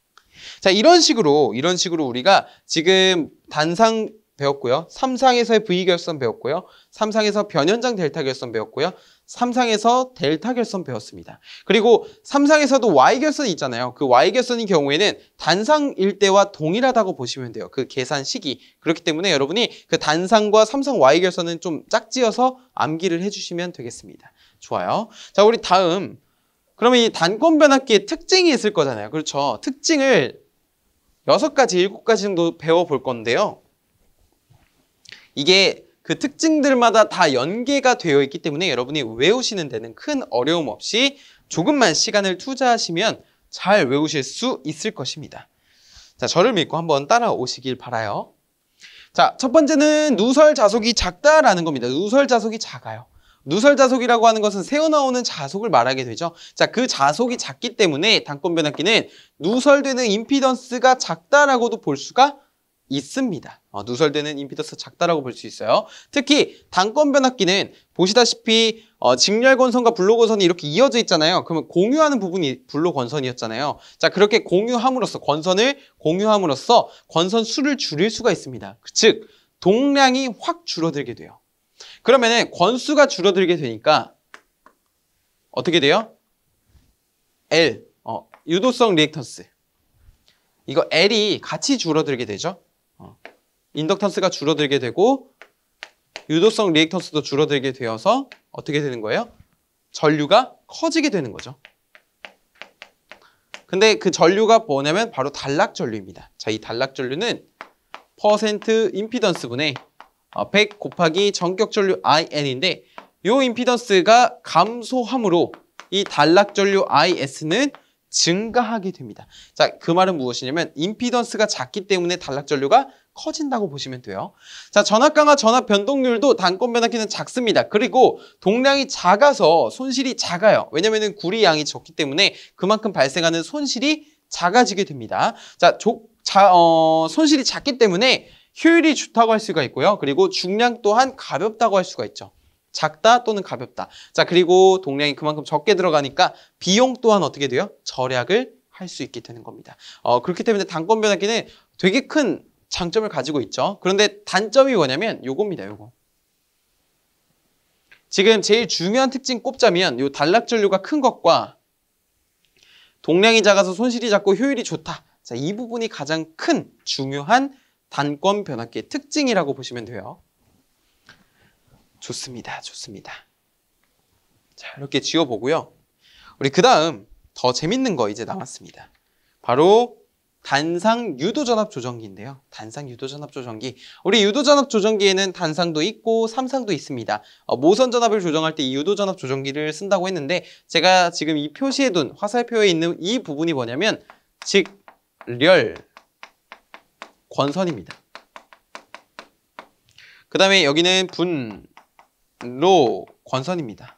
S1: 자, 이런 식으로 우리가 지금 단상 배웠고요. 3상에서의 V결선 배웠고요. 3상에서 변연장 델타 결선 배웠고요. 3상에서 델타 결선 배웠습니다. 그리고 3상에서도 Y결선이 있잖아요. 그 Y결선의 경우에는 단상일 때와 동일하다고 보시면 돼요. 그 계산 식이. 그렇기 때문에 여러분이 그 단상과 3상 Y결선은 좀 짝지어서 암기를 해주시면 되겠습니다. 좋아요. 자, 우리 다음. 그러면 이 단권 변압기의 특징이 있을 거잖아요. 그렇죠. 특징을 6가지, 7가지 정도 배워볼 건데요. 이게 그 특징들마다 다 연계가 되어 있기 때문에 여러분이 외우시는 데는 큰 어려움 없이 조금만 시간을 투자하시면 잘 외우실 수 있을 것입니다. 자, 저를 믿고 한번 따라오시길 바라요. 자, 첫 번째는 누설 자속이 작다라는 겁니다. 누설 자속이 작아요. 누설 자속이라고 하는 것은 새어나오는 자속을 말하게 되죠. 자, 그 자속이 작기 때문에 단권 변압기는 누설되는 임피던스가 작다라고도 볼 수가 있습니다. 누설되는 임피던스 작다라고 볼 수 있어요. 특히 단권 변압기는 보시다시피 직렬 권선과 불로 권선이 이렇게 이어져 있잖아요. 그러면 공유하는 부분이 불로 권선이었잖아요. 자, 그렇게 공유함으로써 권선을 공유함으로써 권선 수를 줄일 수가 있습니다. 즉 동량이 확 줄어들게 돼요. 그러면은 권수가 줄어들게 되니까 어떻게 돼요? L, 유도성 리액턴스. 이거 L이 같이 줄어들게 되죠. 인덕턴스가 줄어들게 되고 유도성 리액턴스도 줄어들게 되어서 어떻게 되는 거예요? 전류가 커지게 되는 거죠. 근데 그 전류가 뭐냐면 바로 단락전류입니다. 자, 이 단락전류는 퍼센트 임피던스분의 100 곱하기 전격전류 IN인데 이 임피던스가 감소함으로 이 단락전류 IS는 증가하게 됩니다. 자, 그 말은 무엇이냐면 임피던스가 작기 때문에 단락전류가 커진다고 보시면 돼요. 자, 전압 강화, 전압 변동률도 단건 변압기는 작습니다. 그리고 동량이 작아서 손실이 작아요. 왜냐면은 구리 양이 적기 때문에 그만큼 발생하는 손실이 작아지게 됩니다. 자, 손실이 작기 때문에 효율이 좋다고 할 수가 있고요. 그리고 중량 또한 가볍다고 할 수가 있죠. 작다 또는 가볍다. 자, 그리고 동량이 그만큼 적게 들어가니까 비용 또한 어떻게 돼요? 절약을 할 수 있게 되는 겁니다. 그렇기 때문에 단건 변압기는 되게 큰 장점을 가지고 있죠. 그런데 단점이 뭐냐면 요겁니다. 요거. 지금 제일 중요한 특징 꼽자면 요 단락전류가 큰 것과 동량이 작아서 손실이 작고 효율이 좋다. 자, 이 부분이 가장 큰 중요한 단건 변압기의 특징이라고 보시면 돼요. 좋습니다. 좋습니다. 자, 이렇게 지워보고요. 우리 그 다음 더 재밌는 거 이제 남았습니다. 바로 단상 유도전압 조정기인데요. 단상 유도전압 조정기. 우리 유도전압 조정기에는 단상도 있고 삼상도 있습니다. 모선 전압을 조정할 때 이 유도전압 조정기를 쓴다고 했는데 제가 지금 이 표시해둔 화살표에 있는 이 부분이 뭐냐면 직렬 권선입니다. 그 다음에 여기는 분로 권선입니다.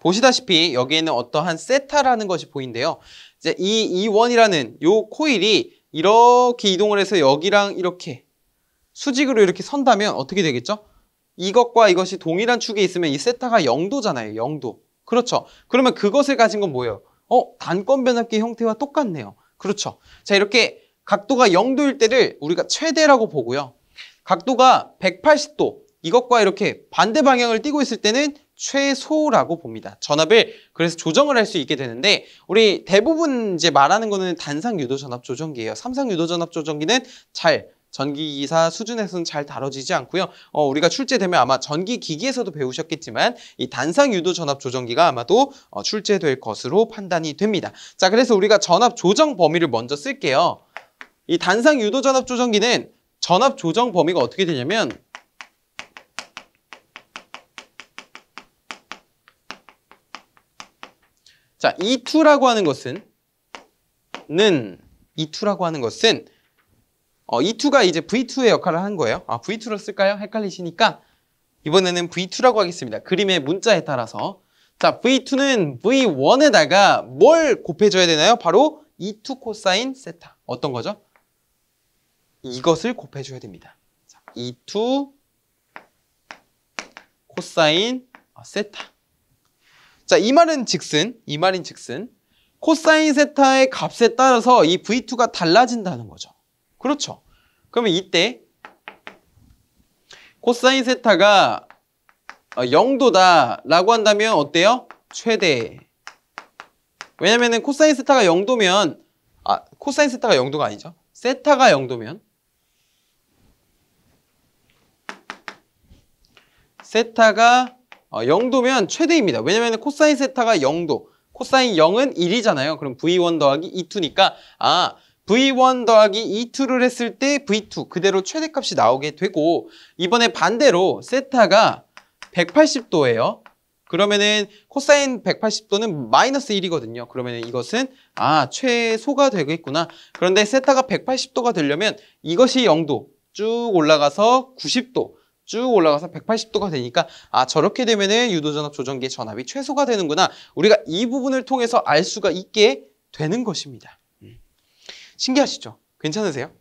S1: 보시다시피 여기에는 어떠한 세타라는 것이 보이는데요. 이제 이 E1이라는 요 코일이 이렇게 이동을 해서 여기랑 이렇게 수직으로 이렇게 선다면 어떻게 되겠죠? 이것과 이것이 동일한 축에 있으면 이 세타가 0도잖아요. 0도. 그렇죠. 그러면 그것을 가진 건 뭐예요? 단건 변압기 형태와 똑같네요. 그렇죠. 자, 이렇게 각도가 0도일 때를 우리가 최대라고 보고요. 각도가 180도, 이것과 이렇게 반대 방향을 띄고 있을 때는 최소라고 봅니다. 전압을 그래서 조정을 할 수 있게 되는데 우리 대부분 이제 말하는 거는 단상 유도 전압 조정기예요. 삼상 유도 전압 조정기는 잘 전기기사 수준에서는 잘 다뤄지지 않고요. 우리가 출제되면 아마 전기기기에서도 배우셨겠지만 이 단상 유도 전압 조정기가 아마도 출제될 것으로 판단이 됩니다. 자, 그래서 우리가 전압 조정 범위를 먼저 쓸게요. 이 단상 유도 전압 조정기는 전압 조정 범위가 어떻게 되냐면 자, E2라고 하는 것은 E2가 이제 V2의 역할을 하는 거예요. V2로 쓸까요? 헷갈리시니까 이번에는 V2라고 하겠습니다. 그림의 문자에 따라서. 자, V2는 V1에다가 뭘 곱해줘야 되나요? 바로 E2 코사인 세타. 어떤 거죠? 이것을 곱해줘야 됩니다. 자, E2 코사인 세타. 자, 이 말인 즉슨 코사인 세타의 값에 따라서 이 V2가 달라진다는 거죠. 그렇죠. 그러면 이때 코사인 세타가 0도다라고 한다면 어때요? 최대. 왜냐면은 코사인 세타가 0도면 코사인 세타가 0도가 아니죠. 세타가 0도면 세타가 0도면 최대입니다. 왜냐면 코사인 세타가 0도, 코사인 0은 1이잖아요. 그럼 V1 더하기 E2니까 V1 더하기 E2를 했을 때 V2 그대로 최대값이 나오게 되고 이번에 반대로 세타가 180도예요. 그러면은 코사인 180도는 마이너스 1이거든요. 그러면 이것은 최소가 되겠구나. 그런데 세타가 180도가 되려면 이것이 0도 쭉 올라가서 90도 쭉 올라가서 180도가 되니까 저렇게 되면은 유도전압 조정기의 전압이 최소가 되는구나. 우리가 이 부분을 통해서 알 수가 있게 되는 것입니다. 신기하시죠? 괜찮으세요?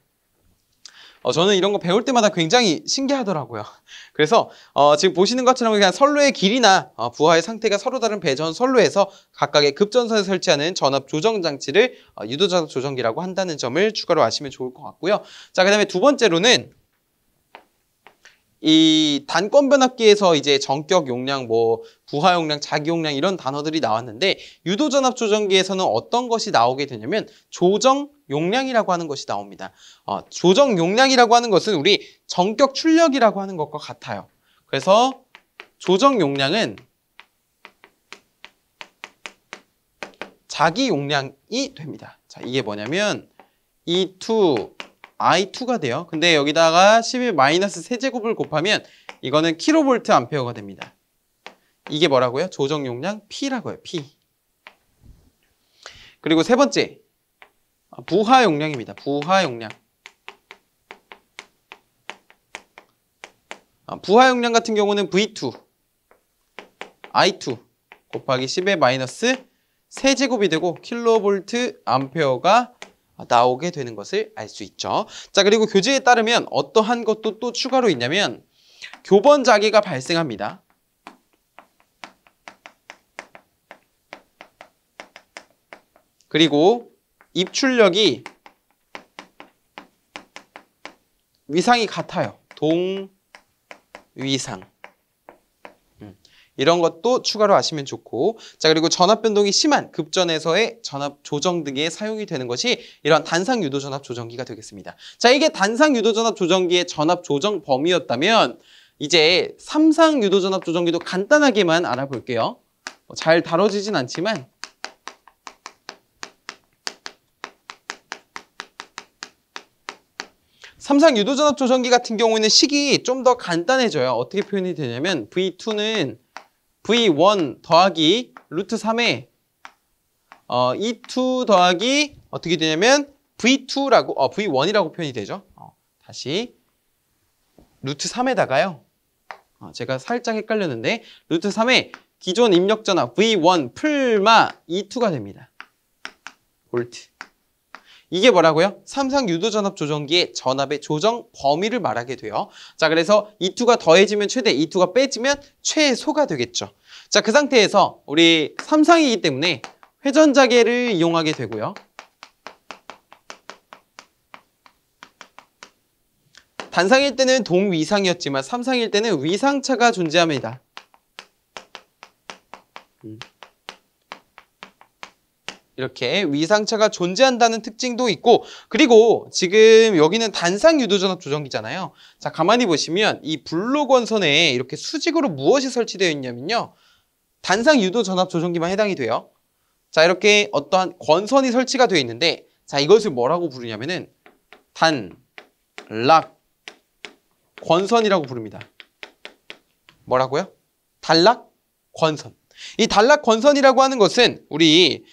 S1: 저는 이런 거 배울 때마다 굉장히 신기하더라고요. 그래서 지금 보시는 것처럼 그냥 선로의 길이나 부하의 상태가 서로 다른 배전 선로에서 각각의 급전선에 설치하는 전압 조정 장치를 유도전압 조정기라고 한다는 점을 추가로 아시면 좋을 것 같고요. 자, 그다음에 두 번째로는 이 단권 변압기에서 이제 전격 용량, 뭐 부하 용량, 자기 용량 이런 단어들이 나왔는데 유도 전압 조정기에서는 어떤 것이 나오게 되냐면 조정 용량이라고 하는 것이 나옵니다. 조정 용량이라고 하는 것은 우리 전격 출력이라고 하는 것과 같아요. 그래서 조정 용량은 자기 용량이 됩니다. 자, 이게 뭐냐면 E2, I2가 돼요. 근데 여기다가 11-세제곱을 곱하면 이거는 킬로볼트 암페어가 됩니다. 이게 뭐라고요? 조정 용량 P라고 해요. P. 그리고 세 번째, 부하 용량입니다. 부하 용량. 부하 용량 같은 경우는 V2, I2 곱하기 10-세제곱이 되고 킬로볼트 암페어가 나오게 되는 것을 알 수 있죠. 자, 그리고 교재에 따르면 어떠한 것도 또 추가로 있냐면 교번 자개가 발생합니다. 그리고 입출력이 위상이 같아요. 동위상. 이런 것도 추가로 아시면 좋고, 자, 그리고 전압 변동이 심한 급전에서의 전압 조정 등에 사용이 되는 것이 이런 단상 유도 전압 조정기가 되겠습니다. 자, 이게 단상 유도 전압 조정기의 전압 조정 범위였다면 이제 삼상 유도 전압 조정기도 간단하게만 알아볼게요. 잘 다뤄지진 않지만 삼상 유도 전압 조정기 같은 경우에는 식이 좀 더 간단해져요. 어떻게 표현이 되냐면 V2는 V1 더하기 루트 3에 E2 더하기 어떻게 되냐면 V2라고 V1이라고 표현이 되죠. 다시 루트 3에다가요. 제가 살짝 헷갈렸는데 루트 3에 기존 입력 전압 V1 풀마 E2가 됩니다. 볼트. 이게 뭐라고요? 삼상 유도 전압 조정기의 전압의 조정 범위를 말하게 돼요. 자, 그래서 E2가 더해지면 최대, E2가 빼지면 최소가 되겠죠. 자, 그 상태에서 우리 삼상이기 때문에 회전 자개를 이용하게 되고요. 단상일 때는 동위상이었지만 삼상일 때는 위상차가 존재합니다. 이렇게 위상차가 존재한다는 특징도 있고, 그리고 지금 여기는 단상 유도전압 조정기잖아요. 자, 가만히 보시면 이 블록 원선에 이렇게 수직으로 무엇이 설치되어 있냐면요. 단상 유도전압 조정기만 해당이 돼요. 자, 이렇게 어떠한 권선이 설치가 되어 있는데, 자, 이것을 뭐라고 부르냐면은 단락 권선이라고 부릅니다. 뭐라고요? 단락 권선. 이 단락 권선이라고 하는 것은 우리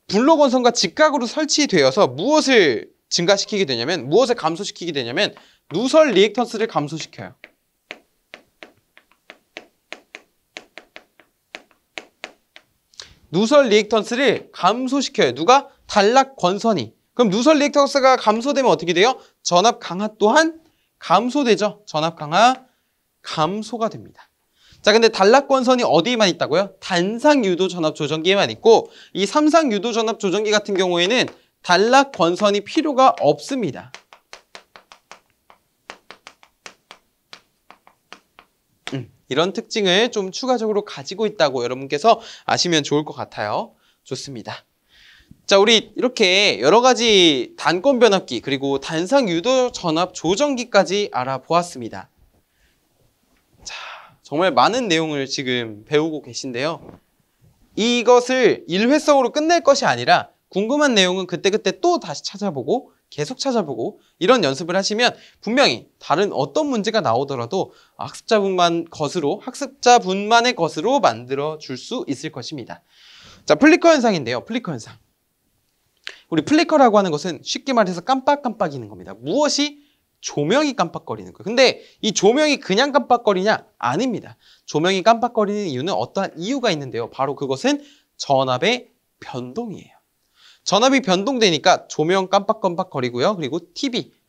S1: 블록 원선과 직각으로 설치되어서 무엇을 증가시키게 되냐면, 무엇을 감소시키게 되냐면 누설 리액턴스를 감소시켜요. 누설 리액턴스를 감소시켜요. 누가? 단락 권선이. 그럼 누설 리액턴스가 감소되면 어떻게 돼요? 전압 강하 또한 감소되죠. 전압 강하 감소가 됩니다. 자, 근데 단락 권선이 어디에만 있다고요? 단상 유도 전압 조정기에만 있고, 이 삼상 유도 전압 조정기 같은 경우에는 단락 권선이 필요가 없습니다. 이런 특징을 좀 추가적으로 가지고 있다고 여러분께서 아시면 좋을 것 같아요. 좋습니다. 자, 우리 이렇게 여러 가지 단권 변압기 그리고 단상 유도 전압 조정기까지 알아보았습니다. 자, 정말 많은 내용을 지금 배우고 계신데요. 이것을 일회성으로 끝낼 것이 아니라 궁금한 내용은 그때그때 또 다시 찾아보고 계속 찾아보고 이런 연습을 하시면 분명히 다른 어떤 문제가 나오더라도 학습자분만의 것으로 만들어 줄 수 있을 것입니다. 자, 플리커 현상인데요. 플리커 현상. 우리 플리커라고 하는 것은 쉽게 말해서 깜빡깜빡이는 겁니다. 무엇이? 조명이 깜빡거리는 거예요. 근데 이 조명이 그냥 깜빡거리냐? 아닙니다. 조명이 깜빡거리는 이유는 어떠한 이유가 있는데요. 바로 그것은 전압의 변동이에요. 전압이 변동되니까 조명 깜빡깜빡거리고요. 그리고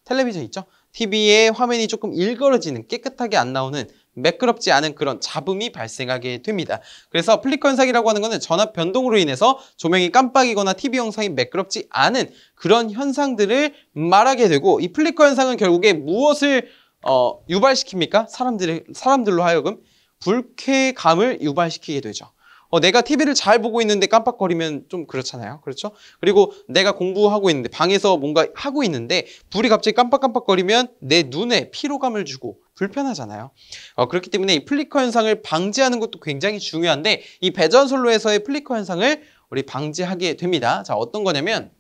S1: 텔레비전 있죠? TV의 화면이 조금 일그러지는, 깨끗하게 안 나오는, 매끄럽지 않은 그런 잡음이 발생하게 됩니다. 그래서 플리커 현상이라고 하는 것은 전압 변동으로 인해서 조명이 깜빡이거나 TV 영상이 매끄럽지 않은 그런 현상들을 말하게 되고, 이 플리커 현상은 결국에 무엇을 유발시킵니까? 사람들로 하여금 불쾌감을 유발시키게 되죠. 내가 TV를 잘 보고 있는데 깜빡거리면 좀 그렇잖아요. 그렇죠? 그리고 내가 공부하고 있는데 방에서 뭔가 하고 있는데 불이 갑자기 깜빡깜빡거리면 내 눈에 피로감을 주고 불편하잖아요. 그렇기 때문에 이 플리커 현상을 방지하는 것도 굉장히 중요한데 이 배전솔로에서의 플리커 현상을 우리 방지하게 됩니다. 자, 어떤 거냐면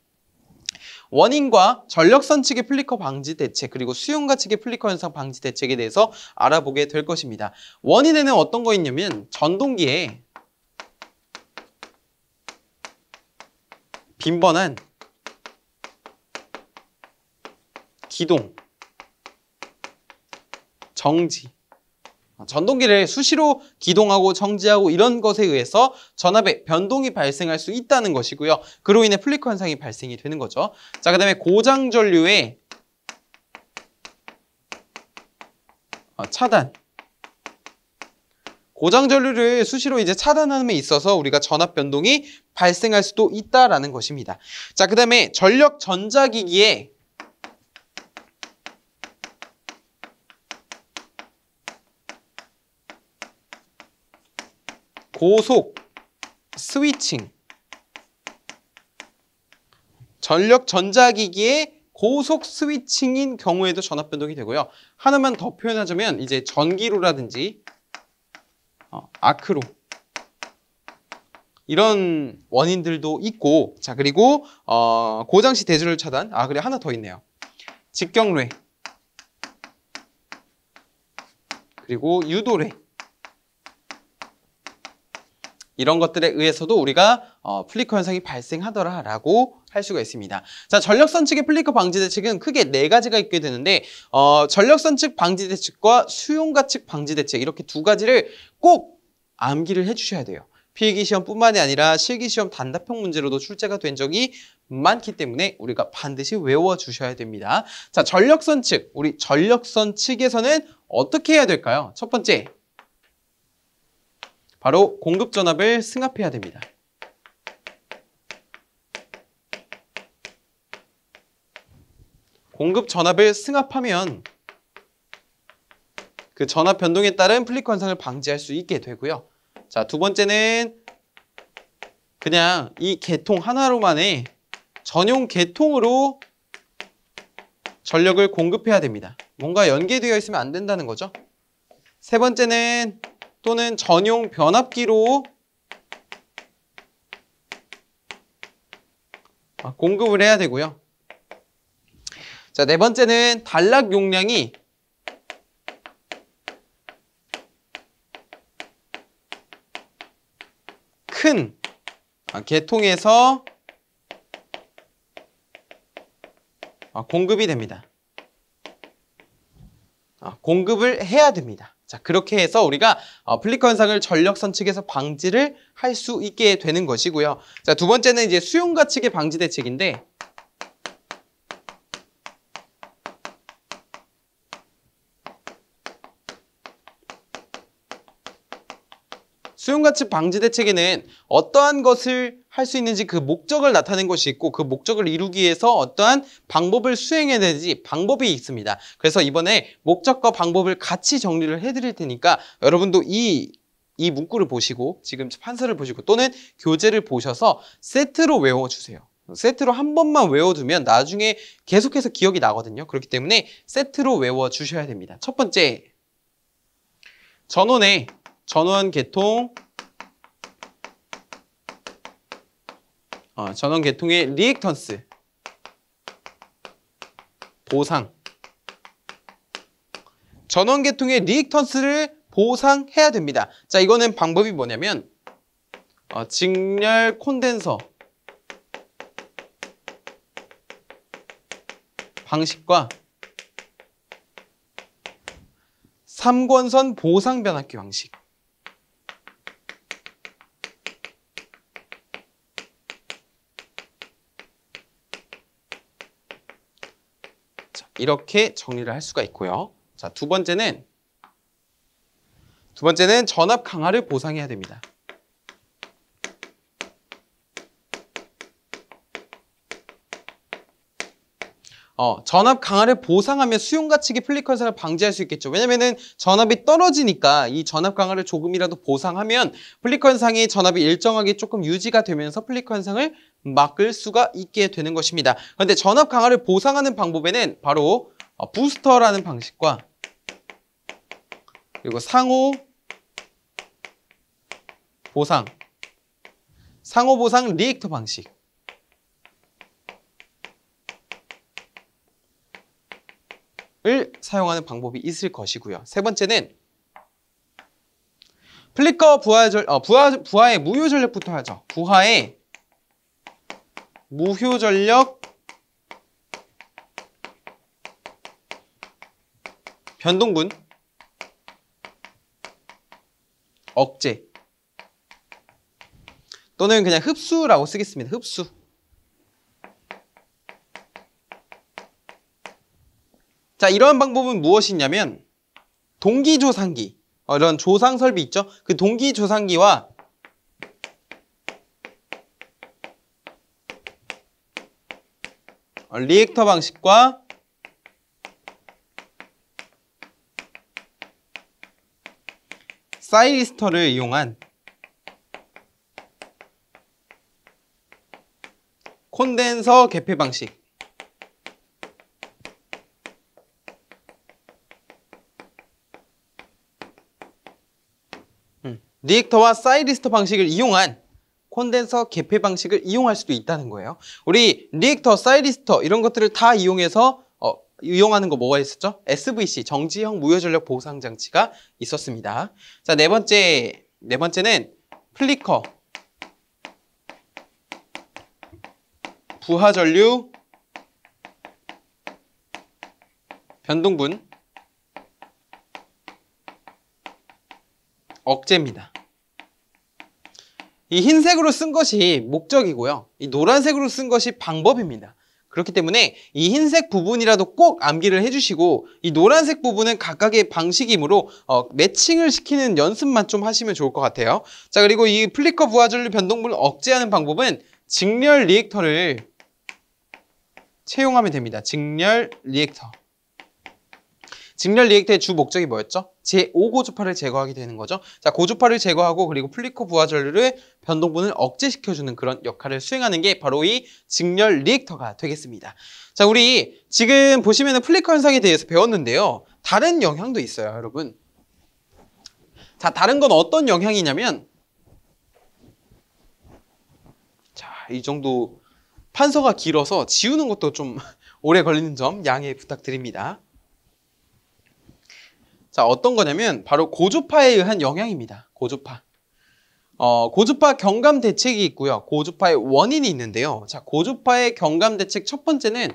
S1: 원인과 전력선 측의 플리커 방지 대책 그리고 수용가 측의 플리커 현상 방지 대책에 대해서 알아보게 될 것입니다. 원인에는 어떤 거 있냐면 전동기에 빈번한 기동, 정지. 전동기를 수시로 기동하고 정지하고 이런 것에 의해서 전압의 변동이 발생할 수 있다는 것이고요. 그로 인해 플리커 현상이 발생이 되는 거죠. 자, 그다음에 고장 전류의 차단. 고장 전류를 수시로 이제 차단함에 있어서 우리가 전압 변동이 발생할 수도 있다라는 것입니다. 자, 그다음에 전력 전자기기에 고속 스위칭. 전력 전자기기의 고속 스위칭인 경우에도 전압 변동이 되고요. 하나만 더 표현하자면 이제 전기로라든지 아크로 이런 원인들도 있고, 자, 그리고 고장시 대전류 차단. 그래, 하나 더 있네요. 직경뢰 그리고 유도뢰. 이런 것들에 의해서도 우리가 플리커 현상이 발생하더라라고 할 수가 있습니다. 자, 전력선 측의 플리커 방지 대책은 크게 4가지가 있게 되는데 전력선 측 방지 대책과 수용가 측 방지 대책 이렇게 2가지를 꼭 암기를 해주셔야 돼요. 필기시험뿐만이 아니라 실기시험 단답형 문제로도 출제가 된 적이 많기 때문에 우리가 반드시 외워주셔야 됩니다. 자, 전력선 측, 우리 전력선 측에서는 어떻게 해야 될까요? 첫 번째, 바로 공급 전압을 승합해야 됩니다. 공급 전압을 승합하면 그 전압 변동에 따른 플리커 현상을 방지할 수 있게 되고요. 자, 2번째는 그냥 이 계통 하나로만의 전용 계통으로 전력을 공급해야 됩니다. 뭔가 연계되어 있으면 안 된다는 거죠. 3번째는 또는 전용 변압기로 공급을 해야 되고요. 자, 4번째는 단락 용량이 큰 계통에서 공급이 됩니다. 공급을 해야 됩니다. 자, 그렇게 해서 우리가 플리커 현상을 전력선 측에서 방지를 할 수 있게 되는 것이고요. 자, 2번째는 이제 수용가 측의 방지 대책인데 수용가 측 방지 대책에는 어떠한 것을 할 수 있는지 그 목적을 나타낸 것이 있고 그 목적을 이루기 위해서 어떠한 방법을 수행해야 되는지 방법이 있습니다. 그래서 이번에 목적과 방법을 같이 정리를 해드릴 테니까 여러분도 이 문구를 보시고 지금 판서를 보시고 또는 교재를 보셔서 세트로 외워주세요. 세트로 한 번만 외워두면 나중에 계속해서 기억이 나거든요. 그렇기 때문에 세트로 외워주셔야 됩니다. 첫 번째, 전원 계통, 전원 계통의 리액턴스, 보상. 전원 계통의 리액턴스를 보상해야 됩니다. 자, 이거는 방법이 뭐냐면 직렬 콘덴서 방식과 3권선 보상 변압기 방식. 자, 이렇게 정리를 할 수가 있고요. 자, 두 번째는 전압 강화를 보상해야 됩니다. 전압 강화를 보상하면 수용 가치기 플리커 현상을 방지할 수 있겠죠. 왜냐면은 전압이 떨어지니까 이 전압 강화를 조금이라도 보상하면 플리커 현상이 전압이 일정하게 조금 유지가 되면서 플리커 현상을 막을 수가 있게 되는 것입니다. 그런데 전압 강화를 보상하는 방법에는 바로 부스터라는 방식과 그리고 상호 보상 리액터 방식을 사용하는 방법이 있을 것이고요. 세 번째는 플리커 부하의 무효 전력부터 하죠. 부하의 무효 전력 변동분 억제 또는 그냥 흡수라고 쓰겠습니다. 흡수. 자, 이러한 방법은 무엇이냐면 동기조상기, 이런 조상 설비 있죠? 그 동기조상기와 리액터 방식과 사이리스터를 이용한 콘덴서 개폐 방식 리액터와 사이리스터 방식을 이용한 콘덴서 개폐 방식을 이용할 수도 있다는 거예요. 우리 리액터, 사이리스터 이런 것들을 다 이용해서 이용하는 거 뭐가 있었죠? SVC, 정지형 무효전력 보상 장치가 있었습니다. 자, 네 번째는 플리커 부하전류 변동분 억제입니다. 이 흰색으로 쓴 것이 목적이고요. 이 노란색으로 쓴 것이 방법입니다. 그렇기 때문에 이 흰색 부분이라도 꼭 암기를 해주시고 이 노란색 부분은 각각의 방식이므로 매칭을 시키는 연습만 좀 하시면 좋을 것 같아요. 자, 그리고 이 플리커 부하전류 변동분을 억제하는 방법은 직렬 리액터를 채용하면 됩니다. 직렬 리액터의 주 목적이 뭐였죠? 제5고주파를 제거하게 되는 거죠. 자, 고주파를 제거하고 그리고 플리커 부하전류를 변동분을 억제시켜주는 그런 역할을 수행하는 게 바로 이 직렬 리액터가 되겠습니다. 자, 우리 지금 보시면은 플리커 현상에 대해서 배웠는데요. 다른 영향도 있어요, 여러분. 자, 다른 건 어떤 영향이냐면 자, 이 정도 판서가 길어서 지우는 것도 좀 오래 걸리는 점 양해 부탁드립니다. 자, 어떤 거냐면 바로 고주파에 의한 영향입니다. 고주파. 고주파 경감 대책이 있고요. 고주파의 원인이 있는데요. 자, 고주파의 경감 대책 첫 번째는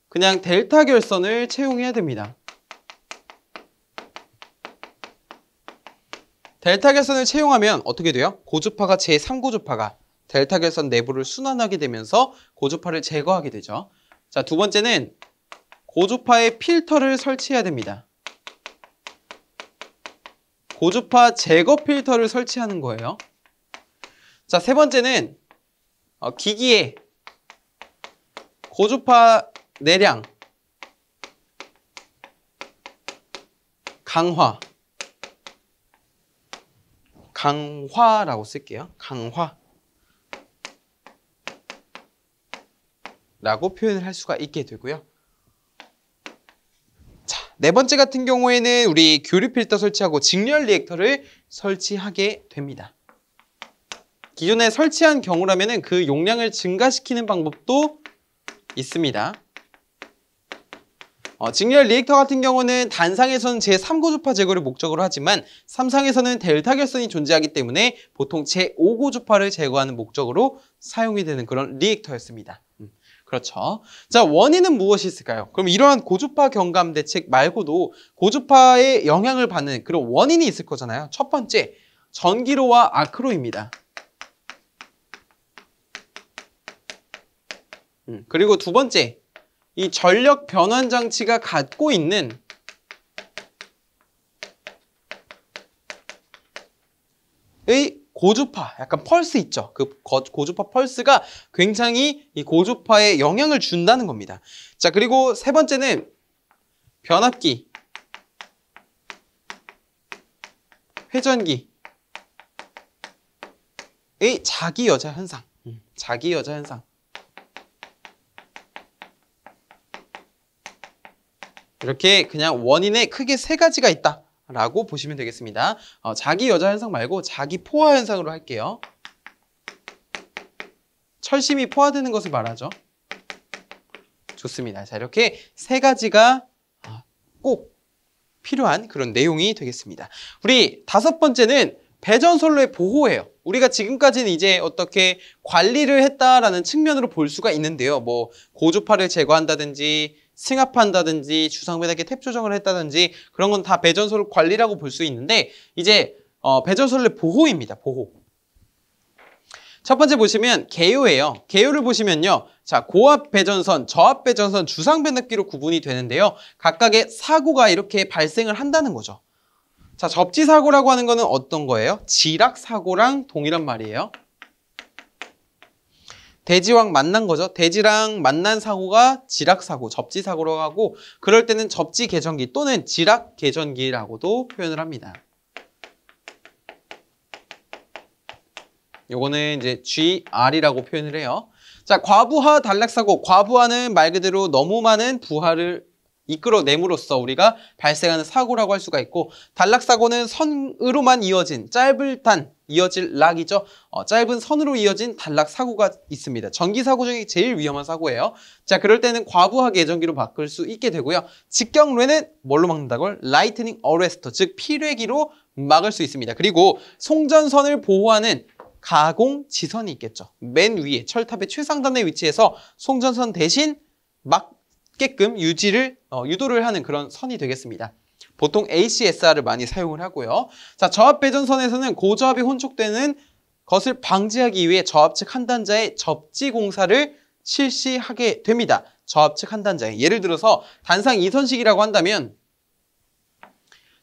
S1: 그냥 델타 결선을 채용해야 됩니다. 델타 결선을 채용하면 어떻게 돼요? 고주파가 제3고주파가 델타 결선 내부를 순환하게 되면서 고주파를 제거하게 되죠. 자, 두 번째는 고주파의 필터를 설치해야 됩니다. 고주파 제거 필터를 설치하는 거예요. 자, 세 번째는 기기에 고주파 내량 강화라고 쓸게요. 강화라고 표현을 할 수가 있게 되고요. 네 번째 같은 경우에는 우리 교류 필터 설치하고 직렬 리액터를 설치하게 됩니다. 기존에 설치한 경우라면 그 용량을 증가시키는 방법도 있습니다. 직렬 리액터 같은 경우는 단상에서는 제3고주파 제거를 목적으로 하지만 삼상에서는 델타 결선이 존재하기 때문에 보통 제5고주파를 제거하는 목적으로 사용이 되는 그런 리액터였습니다. 그렇죠. 자, 원인은 무엇이 있을까요? 그럼 이러한 고주파 경감 대책 말고도 고주파에 영향을 받는 그런 원인이 있을 거잖아요. 첫 번째, 전기로와 아크로입니다. 그리고 두 번째, 이 전력 변환 장치가 갖고 있는 고주파, 약간 펄스 있죠. 그 고주파 펄스가 굉장히 이 고주파에 영향을 준다는 겁니다. 자, 그리고 세 번째는 변압기, 회전기의 자기여자 현상. 자기여자 현상. 이렇게 그냥 원인에 크게 세 가지가 있다라고 보시면 되겠습니다. 자기여자 현상 말고 자기포화 현상으로 할게요. 철심이 포화되는 것을 말하죠. 좋습니다. 자, 이렇게 세 가지가 꼭 필요한 그런 내용이 되겠습니다. 우리 다섯 번째는 배전선로의 보호예요. 우리가 지금까지는 이제 어떻게 관리를 했다라는 측면으로 볼 수가 있는데요. 뭐 고주파를 제거한다든지 승합한다든지 주상배당기 탭 조정을 했다든지 그런 건 다 배전선로 관리라고 볼 수 있는데 이제 배전선로의 보호입니다. 보호. 첫 번째 보시면 개요예요. 개요를 보시면요. 자, 고압 배전선, 저압 배전선, 주상 변압기로 구분이 되는데요. 각각의 사고가 이렇게 발생을 한다는 거죠. 자, 접지 사고라고 하는 거는 어떤 거예요? 지락 사고랑 동일한 말이에요. 대지왕 만난 거죠. 대지랑 만난 사고가 지락 사고, 접지 사고라고 하고 그럴 때는 접지 개전기 또는 지락 개전기라고도 표현을 합니다. 요거는 이제 GR이라고 표현을 해요. 자, 과부하 단락사고. 과부하는 말 그대로 너무 많은 부하를 이끌어냄으로써 우리가 발생하는 사고라고 할 수가 있고, 단락사고는 선으로만 이어진 짧을 단, 이어질 락이죠. 짧은 선으로 이어진 단락사고가 있습니다. 전기사고 중에 제일 위험한 사고예요. 자, 그럴 때는 과부하 개전기로 바꿀 수 있게 되고요. 직경로에는 뭘로 막는다고요? 라이트닝 어레스터, 즉 피뢰기로 막을 수 있습니다. 그리고 송전선을 보호하는 가공 지선이 있겠죠. 맨 위에 철탑의 최상단에 위치해서 송전선 대신 막게끔 유도를 하는 그런 선이 되겠습니다. 보통 ACSR을 많이 사용을 하고요. 자, 저압 배전선에서는 고저압이 혼촉되는 것을 방지하기 위해 저압 측 한 단자의 접지 공사를 실시하게 됩니다. 저압 측 한 단자에. 예를 들어서 단상 2선식이라고 한다면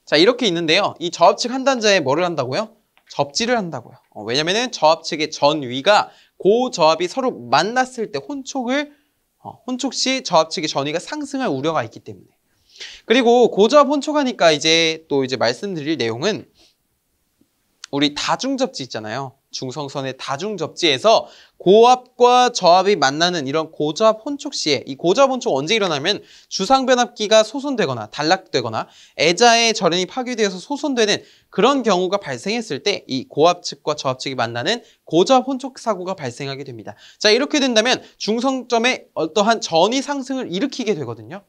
S1: 자, 이렇게 있는데요. 이 저압 측 한 단자에 뭐를 한다고요? 접지를 한다고요. 왜냐면은 저압 측의 전위가 고저압이 서로 만났을 때 혼촉 시 저압 측의 전위가 상승할 우려가 있기 때문에. 그리고 고저압 혼촉하니까 이제 말씀드릴 내용은 우리 다중접지 있잖아요. 중성선의 다중접지에서 고압과 저압이 만나는 이런 고저압 혼촉 시에, 이 고저압 혼촉 언제 일어나면 주상변압기가 소손되거나 단락되거나 애자의 절연이 파괴되어서 소손되는 그런 경우가 발생했을 때 이 고압 측과 저압 측이 만나는 고저압 혼촉 사고가 발생하게 됩니다. 자, 이렇게 된다면 중성점에 어떠한 전위 상승을 일으키게 되거든요.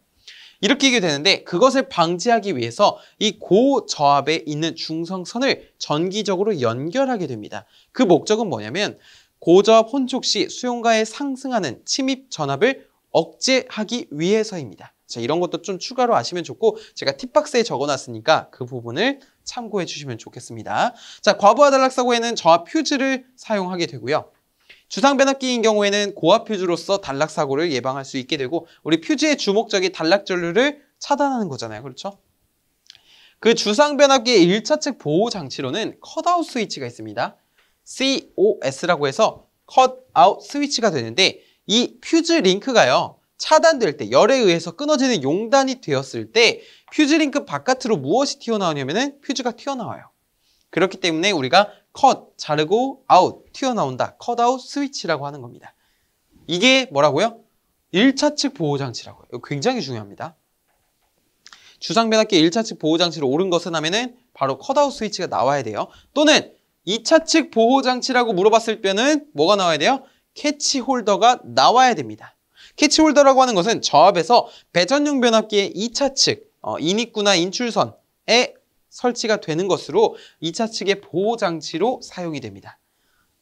S1: 일으키게 되는데 그것을 방지하기 위해서 이 고저압에 있는 중성선을 전기적으로 연결하게 됩니다. 그 목적은 뭐냐면 고저압 혼촉 시 수용가에 상승하는 침입 전압을 억제하기 위해서입니다. 자, 이런 것도 좀 추가로 아시면 좋고 제가 팁박스에 적어놨으니까 그 부분을 참고해 주시면 좋겠습니다. 자, 과부하 단락사고에는 저압 퓨즈를 사용하게 되고요. 주상변압기인 경우에는 고압 퓨즈로서 단락사고를 예방할 수 있게 되고 우리 퓨즈의 주목적이 단락전류를 차단하는 거잖아요. 그렇죠? 그 주상변압기의 1차 측 보호 장치로는 컷아웃 스위치가 있습니다. COS라고 해서 컷아웃 스위치가 되는데 이 퓨즈 링크가요. 차단될 때 열에 의해서 끊어지는 용단이 되었을 때 퓨즈 링크 바깥으로 무엇이 튀어나오냐면은 퓨즈가 튀어나와요. 그렇기 때문에 우리가 컷, 자르고 아웃, 튀어나온다. 컷아웃 스위치라고 하는 겁니다. 이게 뭐라고요? 1차 측 보호장치라고요. 이거 굉장히 중요합니다. 주상변압기 1차 측 보호장치로 옳은 것은 하면은 바로 컷아웃 스위치가 나와야 돼요. 또는 2차 측 보호장치라고 물어봤을 때는 뭐가 나와야 돼요? 캐치 홀더가 나와야 됩니다. 캐치 홀더라고 하는 것은 저압에서 배전용 변압기의 2차 측, 인입구나 인출선에 설치가 되는 것으로 2차 측의 보호장치로 사용이 됩니다.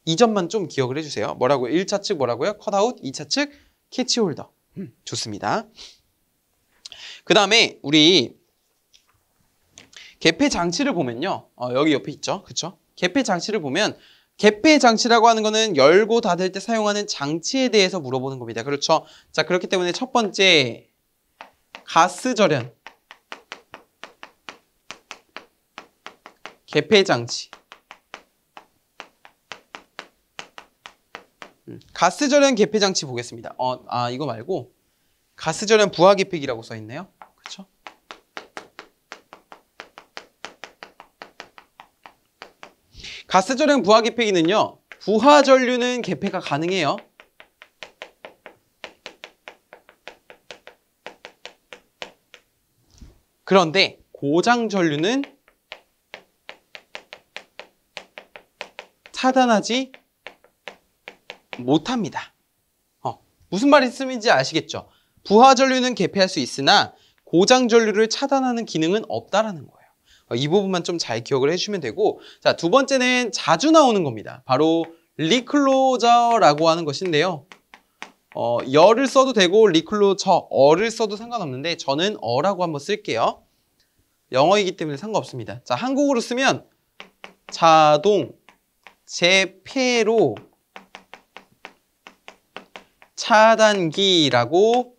S1: 이 점만 좀 기억을 해주세요. 뭐라고요? 1차 측 뭐라고요? 컷아웃, 2차 측 캐치홀더. 좋습니다. 그 다음에 우리 개폐 장치를 보면요. 여기 옆에 있죠. 그쵸? 개폐 장치를 보면 개폐 장치라고 하는 거는 열고 닫을 때 사용하는 장치에 대해서 물어보는 겁니다. 그렇죠? 자, 그렇기 때문에 첫 번째 가스 절연. 개폐 장치. 가스 절연 개폐 장치 보겠습니다. 이거 말고 가스 절연 부하 개폐기라고 써 있네요. 그렇죠? 가스 절연 부하 개폐기는요. 부하 전류는 개폐가 가능해요. 그런데 고장 전류는 차단하지 못합니다. 무슨 말씀인지 아시겠죠? 부하 전류는 개폐할 수 있으나 고장 전류를 차단하는 기능은 없다라는 거예요. 이 부분만 좀 잘 기억을 해주시면 되고, 자, 두 번째는 자주 나오는 겁니다. 바로 리클로저라고 하는 것인데요. 여를 써도 되고 리클로저, 어를 써도 상관없는데 저는 어라고 한번 쓸게요. 영어이기 때문에 상관없습니다. 자, 한국어로 쓰면 자동 재폐로 차단기라고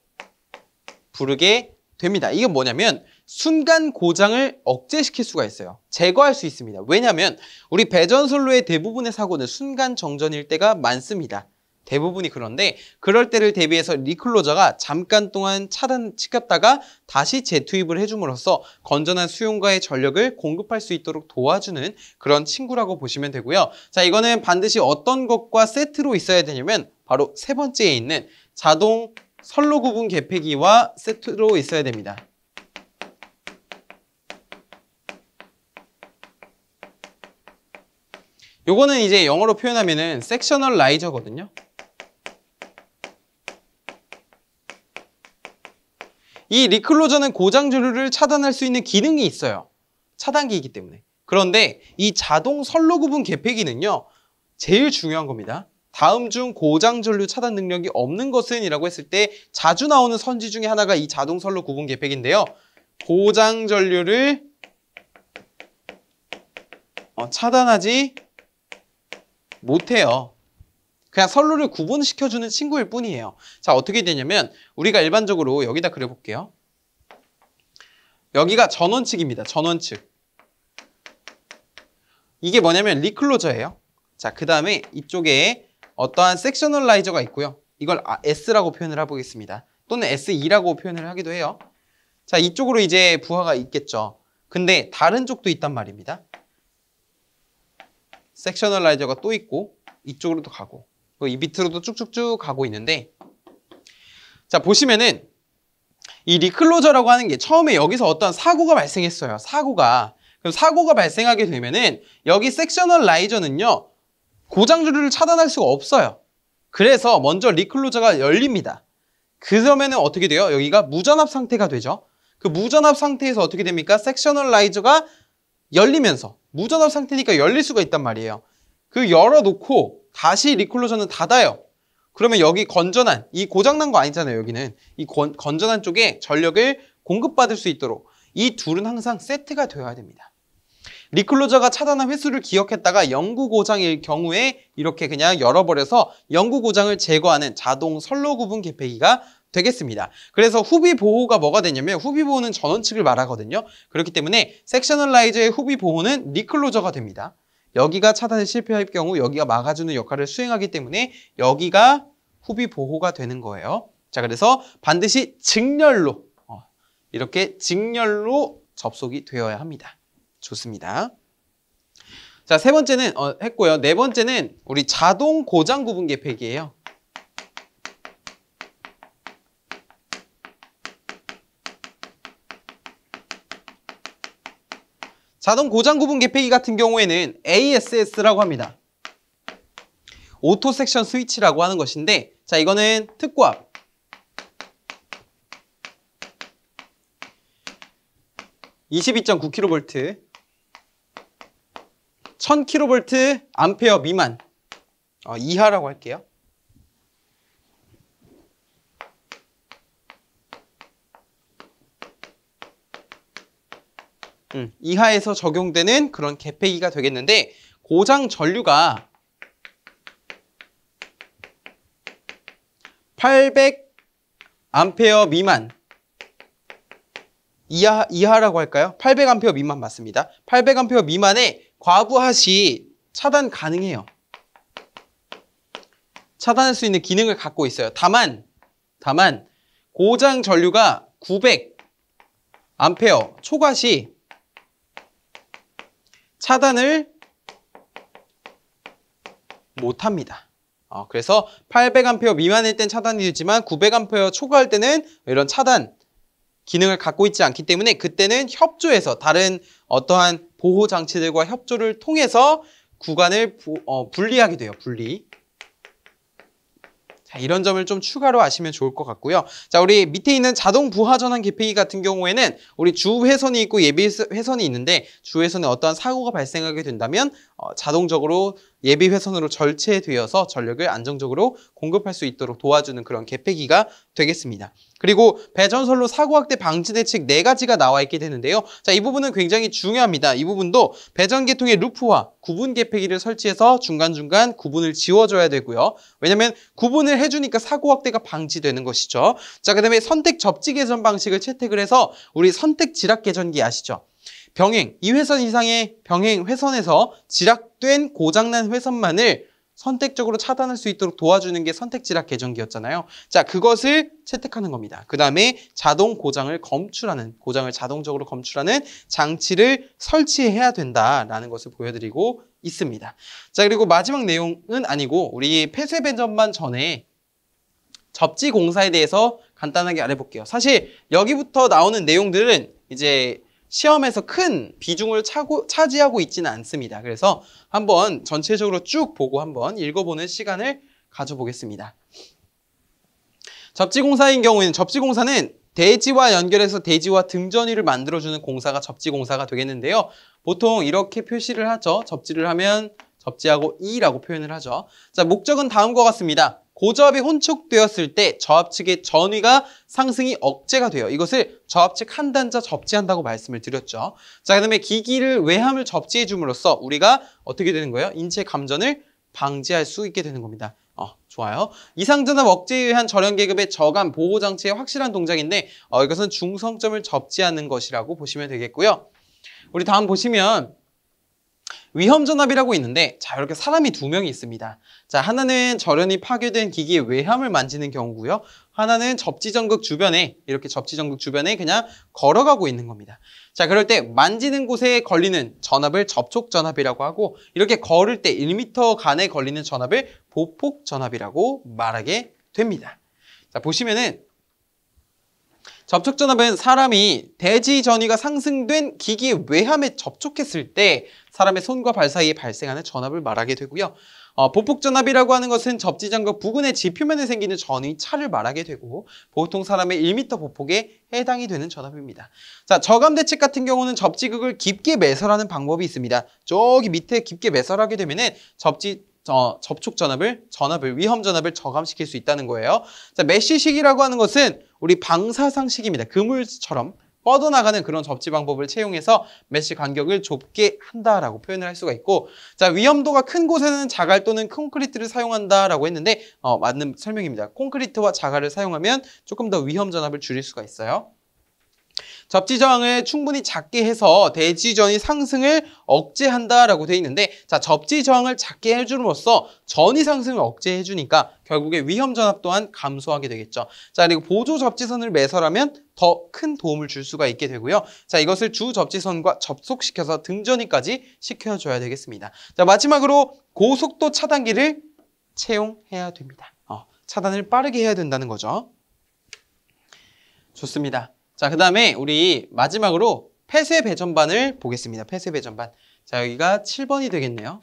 S1: 부르게 됩니다. 이건 뭐냐면 순간 고장을 억제시킬 수가 있어요. 제거할 수 있습니다. 왜냐하면 우리 배전선로의 대부분의 사고는 순간 정전일 때가 많습니다. 대부분이 그런데 그럴 때를 대비해서 리클로저가 잠깐 동안 차단시켰다가 다시 재투입을 해줌으로써 건전한 수용과의 전력을 공급할 수 있도록 도와주는 그런 친구라고 보시면 되고요. 자, 이거는 반드시 어떤 것과 세트로 있어야 되냐면 바로 세 번째에 있는 자동 선로 구분 개폐기와 세트로 있어야 됩니다. 요거는 이제 영어로 표현하면은 섹셔널 라이저거든요. 이 리클로저는 고장 전류를 차단할 수 있는 기능이 있어요. 차단기이기 때문에. 그런데 이 자동 선로 구분 개폐기는요. 제일 중요한 겁니다. 다음 중 고장 전류 차단 능력이 없는 것은 이라고 했을 때 자주 나오는 선지 중에 하나가 이 자동 선로 구분 개폐기인데요. 고장 전류를 차단하지 못해요. 그냥 선로를 구분시켜주는 친구일 뿐이에요. 자, 어떻게 되냐면 우리가 일반적으로 여기다 그려볼게요. 여기가 전원측입니다. 전원측. 이게 뭐냐면 리클로저예요. 자, 그 다음에 이쪽에 어떠한 섹셔널 라이저가 있고요. 이걸 S라고 표현을 해보겠습니다. 또는 S2라고 표현을 하기도 해요. 자, 이쪽으로 이제 부하가 있겠죠. 근데 다른 쪽도 있단 말입니다. 섹셔널 라이저가 또 있고 이쪽으로도 가고 이 밑으로도 쭉쭉쭉 가고 있는데, 자, 보시면은 이 리클로저라고 하는 게 처음에 여기서 어떤 사고가 발생했어요. 그럼 사고가 발생하게 되면은 여기 섹셔널 라이저는요 고장 전류를 차단할 수가 없어요. 그래서 먼저 리클로저가 열립니다. 그러면은 어떻게 돼요? 여기가 무전압 상태가 되죠. 그 무전압 상태에서 어떻게 됩니까? 섹셔널 라이저가 열리면서 무전압 상태니까 열릴 수가 있단 말이에요. 그 열어놓고 다시 리클로저는 닫아요. 그러면 여기 건전한, 이 고장난 거 아니잖아요. 여기는 이 건전한 쪽에 전력을 공급받을 수 있도록 이 둘은 항상 세트가 되어야 됩니다. 리클로저가 차단한 횟수를 기억했다가 영구 고장일 경우에 이렇게 그냥 열어버려서 영구 고장을 제거하는 자동 선로 구분 개폐기가 되겠습니다. 그래서 후비 보호가 뭐가 되냐면 후비 보호는 전원측을 말하거든요. 그렇기 때문에 섹셔널 라이저의 후비 보호는 리클로저가 됩니다. 여기가 차단에 실패할 경우 여기가 막아주는 역할을 수행하기 때문에 여기가 후비 보호가 되는 거예요. 자, 그래서 반드시 직렬로 이렇게 직렬로 접속이 되어야 합니다. 좋습니다. 자, 세 번째는 했고요. 네 번째는 우리 자동 고장 구분 개폐기예요. 자동 고장 구분 개폐기 같은 경우에는 ASS라고 합니다. 오토 섹션 스위치라고 하는 것인데, 자, 이거는 특고압 22.9kV 1000kV 암페어 미만 이하라고 할게요. 이하에서 적용되는 그런 개폐기가 되겠는데, 고장 전류가 800A 미만 이하라고 할까요? 800A 미만 맞습니다. 800A 미만의 과부하 시 차단 가능해요. 차단할 수 있는 기능을 갖고 있어요. 다만 고장 전류가 900A 초과 시 차단을 못합니다. 그래서 800A 미만일 땐 차단이 되지만 900A 초과할 때는 이런 차단 기능을 갖고 있지 않기 때문에 그때는 협조해서 다른 어떠한 보호 장치들과 협조를 통해서 구간을 분리하게 돼요. 분리. 자, 이런 점을 좀 추가로 아시면 좋을 것 같고요. 자, 우리 밑에 있는 자동 부하 전환 개폐기 같은 경우에는 우리 주 회선이 있고 예비 회선이 있는데 주 회선에 어떠한 사고가 발생하게 된다면 자동적으로 예비 회선으로 절체되어서 전력을 안정적으로 공급할 수 있도록 도와주는 그런 개폐기가 되겠습니다. 그리고 배전선로 사고 확대 방지 대책 4가지가 나와 있게 되는데요. 자, 이 부분은 굉장히 중요합니다. 이 부분도 배전계통의 루프와 구분 개폐기를 설치해서 중간중간 구분을 지워줘야 되고요. 왜냐면 구분을 해주니까 사고 확대가 방지되는 것이죠. 자, 그다음에 선택 접지 개선 방식을 채택을 해서 우리 선택 지락 개전기 아시죠? 병행, 2회선 이상의 병행 회선에서 지락된 고장난 회선만을 선택적으로 차단할 수 있도록 도와주는 게 선택 지락 개전기였잖아요. 자, 그것을 채택하는 겁니다. 그 다음에 자동 고장을 자동적으로 검출하는 장치를 설치해야 된다라는 것을 보여드리고 있습니다. 자, 그리고 마지막 내용은 아니고 우리 폐쇄 배전반 전에 접지 공사에 대해서 간단하게 알아볼게요. 사실 여기부터 나오는 내용들은 이제 시험에서 큰 비중을 차지하고 있지는 않습니다. 그래서 한번 전체적으로 쭉 보고 한번 읽어보는 시간을 가져보겠습니다. 접지공사인 경우에는 접지공사는 대지와 연결해서 대지와 등전위를 만들어주는 공사가 접지공사가 되겠는데요. 보통 이렇게 표시를 하죠. 접지를 하면 접지하고 E라고 표현을 하죠. 자, 목적은 다음과 같습니다. 고저압이 혼축되었을 때 저압 측의 전위가 상승이 억제가 돼요. 이것을 저압 측 한 단자 접지한다고 말씀을 드렸죠. 자, 그다음에 기기를 외함을 접지해 줌으로써 우리가 어떻게 되는 거예요? 인체 감전을 방지할 수 있게 되는 겁니다. 좋아요. 이상전압 억제에 의한 절연 계급의 저감 보호 장치의 확실한 동작인데 이것은 중성점을 접지하는 것이라고 보시면 되겠고요. 우리 다음 보시면 위험 전압이라고 있는데 자, 이렇게 사람이 2명이 있습니다. 자, 하나는 절연이 파괴된 기기의 외함을 만지는 경우고요. 하나는 접지전극 주변에 이렇게 접지전극 주변에 그냥 걸어가고 있는 겁니다. 자, 그럴 때 만지는 곳에 걸리는 전압을 접촉 전압이라고 하고 이렇게 걸을 때 1m 간에 걸리는 전압을 보폭 전압이라고 말하게 됩니다. 자, 보시면은 접촉 전압은 사람이 대지 전위가 상승된 기기의 외함에 접촉했을 때 사람의 손과 발 사이에 발생하는 전압을 말하게 되고요. 보폭 전압이라고 하는 것은 접지장과 부근의 지표면에 생기는 전위 차를 말하게 되고 보통 사람의 1m 보폭에 해당이 되는 전압입니다. 자, 저감 대책 같은 경우는 접지극을 깊게 매설하는 방법이 있습니다. 저기 밑에 깊게 매설하게 되면은 접촉 전압을 위험 전압을 저감시킬 수 있다는 거예요. 자, 메쉬식이라고 하는 것은 우리 방사상식입니다. 그물처럼 뻗어나가는 그런 접지 방법을 채용해서 메쉬 간격을 좁게 한다라고 표현을 할 수가 있고, 자, 위험도가 큰 곳에는 자갈 또는 콘크리트를 사용한다라고 했는데 맞는 설명입니다. 콘크리트와 자갈을 사용하면 조금 더 위험 전압을 줄일 수가 있어요. 접지 저항을 충분히 작게 해서 대지 전위 상승을 억제한다라고 되어 있는데, 자, 접지 저항을 작게 해줌으로써 전위 상승을 억제해 주니까 결국에 위험 전압 또한 감소하게 되겠죠. 자, 그리고 보조 접지선을 매설하면 더 큰 도움을 줄 수가 있게 되고요. 자, 이것을 주 접지선과 접속시켜서 등전위까지 시켜줘야 되겠습니다. 자, 마지막으로 고속도 차단기를 채용해야 됩니다. 차단을 빠르게 해야 된다는 거죠. 좋습니다. 자, 그 다음에 우리 마지막으로 폐쇄 배전반을 보겠습니다. 폐쇄 배전반. 자, 여기가 7번이 되겠네요.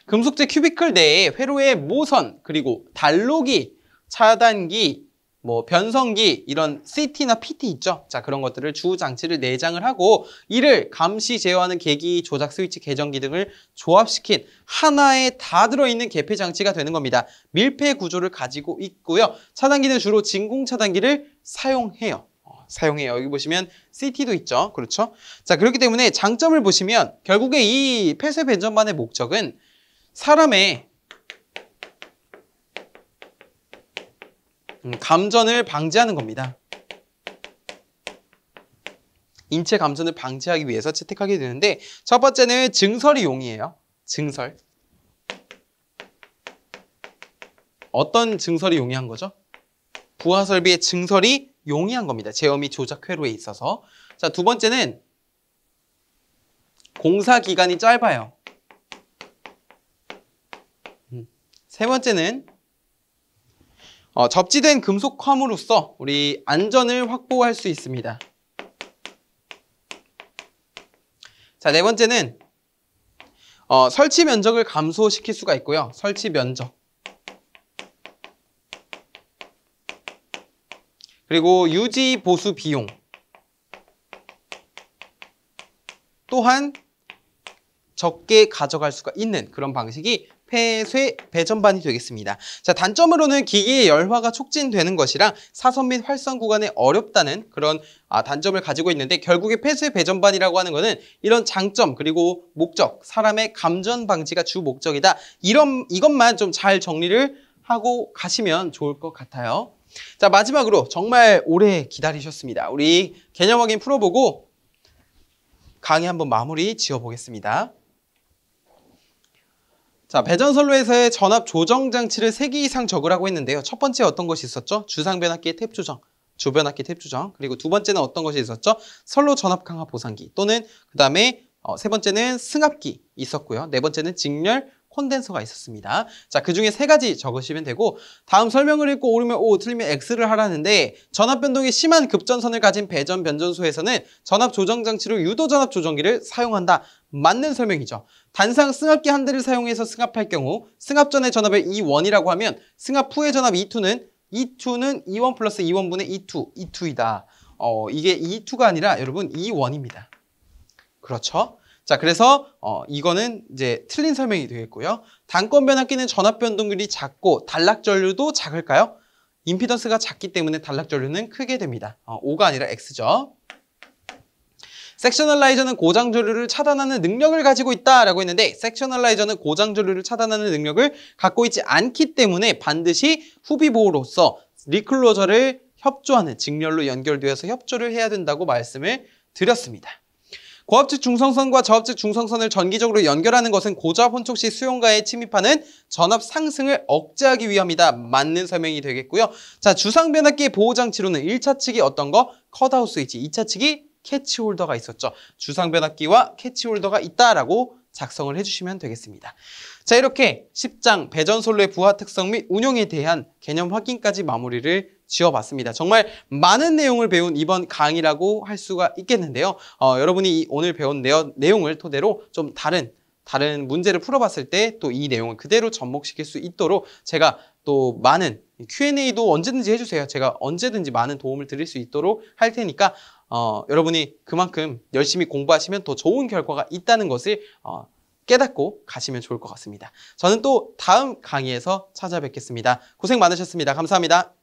S1: 금속재 큐비클 내에 회로의 모선, 그리고 단로기, 차단기, 변성기, 이런 CT나 PT 있죠? 자, 그런 것들을 주 장치를 내장을 하고 이를 감시 제어하는 계기, 조작 스위치, 개전기 등을 조합시킨 하나에 다 들어있는 개폐 장치가 되는 겁니다. 밀폐 구조를 가지고 있고요. 차단기는 주로 진공 차단기를 사용해요. 여기 보시면 CT도 있죠? 그렇죠? 자, 그렇기 때문에 장점을 보시면 결국에 이 폐쇄 배전반의 목적은 사람의 감전을 방지하는 겁니다. 인체 감전을 방지하기 위해서 채택하게 되는데 첫 번째는 증설이 용이에요. 증설. 어떤 증설이 용이한 거죠? 부하 설비의 증설이 용이한 겁니다. 제어 및 조작 회로에 있어서. 자, 두 번째는 공사 기간이 짧아요. 세 번째는 접지된 금속함으로써 우리 안전을 확보할 수 있습니다. 자, 네 번째는 설치 면적을 감소시킬 수가 있고요. 설치 면적. 그리고 유지 보수 비용. 또한 적게 가져갈 수가 있는 그런 방식이 폐쇄 배전반이 되겠습니다. 자, 단점으로는 기기의 열화가 촉진되는 것이랑 사선 및 활성 구간에 어렵다는 그런 단점을 가지고 있는데, 결국에 폐쇄 배전반이라고 하는 것은 이런 장점 그리고 목적, 사람의 감전 방지가 주 목적이다. 이것만 좀 잘 정리를 하고 가시면 좋을 것 같아요. 자, 마지막으로 정말 오래 기다리셨습니다. 우리 개념 확인 풀어보고 강의 한번 마무리 지어보겠습니다. 자, 배전선로에서의 전압 조정 장치를 3개 이상 적으라고 했는데요. 첫 번째 어떤 것이 있었죠? 주상변압기의 탭 조정, 주변압기 탭 조정. 그리고 두 번째는 어떤 것이 있었죠? 선로 전압 강화 보상기 또는 그 다음에 세 번째는 승합기 있었고요. 네 번째는 직렬 콘덴서가 있었습니다. 자, 그 중에 3가지 적으시면 되고, 다음 설명을 읽고 옳으면 O, 틀리면 X를 하라는데, 전압 변동이 심한 급전선을 가진 배전 변전소에서는 전압 조정 장치로 유도 전압 조정기를 사용한다. 맞는 설명이죠. 단상 승합기 한 대를 사용해서 승합할 경우 승합 전의 전압을 E1이라고 하면 승합 후의 전압 E2는 E1 플러스 E1분의 E2이다. 이게 E2가 아니라 여러분 E1입니다. 그렇죠? 자, 그래서 이거는 이제 틀린 설명이 되겠고요. 단권 변압기는 전압 변동률이 작고 단락 전류도 작을까요? 임피던스가 작기 때문에 단락 전류는 크게 됩니다. O가 아니라 X죠. 섹셔널라이저는 고장 전류를 차단하는 능력을 가지고 있다라고 했는데, 섹셔널라이저는 고장 전류를 차단하는 능력을 갖고 있지 않기 때문에 반드시 후비 보호로서 리클로저를 협조하는 직렬로 연결되어서 협조를 해야 된다고 말씀을 드렸습니다. 고압측 중성선과 저압측 중성선을 전기적으로 연결하는 것은 고저압 혼촉 시 수용가에 침입하는 전압 상승을 억제하기 위함이다. 맞는 설명이 되겠고요. 자, 주상변압기의 보호장치로는 1차 측이 어떤 거? 컷아웃 스위치, 2차 측이 캐치홀더가 있었죠. 주상변압기와 캐치홀더가 있다라고 작성을 해주시면 되겠습니다. 자, 이렇게 10장 배전선로의 부하 특성 및 운용에 대한 개념 확인까지 마무리를 지어봤습니다. 정말 많은 내용을 배운 이번 강의라고 할 수가 있겠는데요. 여러분이 오늘 배운 내용을 토대로 좀 다른 문제를 풀어봤을 때 또 이 내용을 그대로 접목시킬 수 있도록 제가 또 많은 Q&A도 언제든지 해주세요. 제가 언제든지 많은 도움을 드릴 수 있도록 할 테니까 여러분이 그만큼 열심히 공부하시면 더 좋은 결과가 있다는 것을 깨닫고 가시면 좋을 것 같습니다. 저는 또 다음 강의에서 찾아뵙겠습니다. 고생 많으셨습니다. 감사합니다.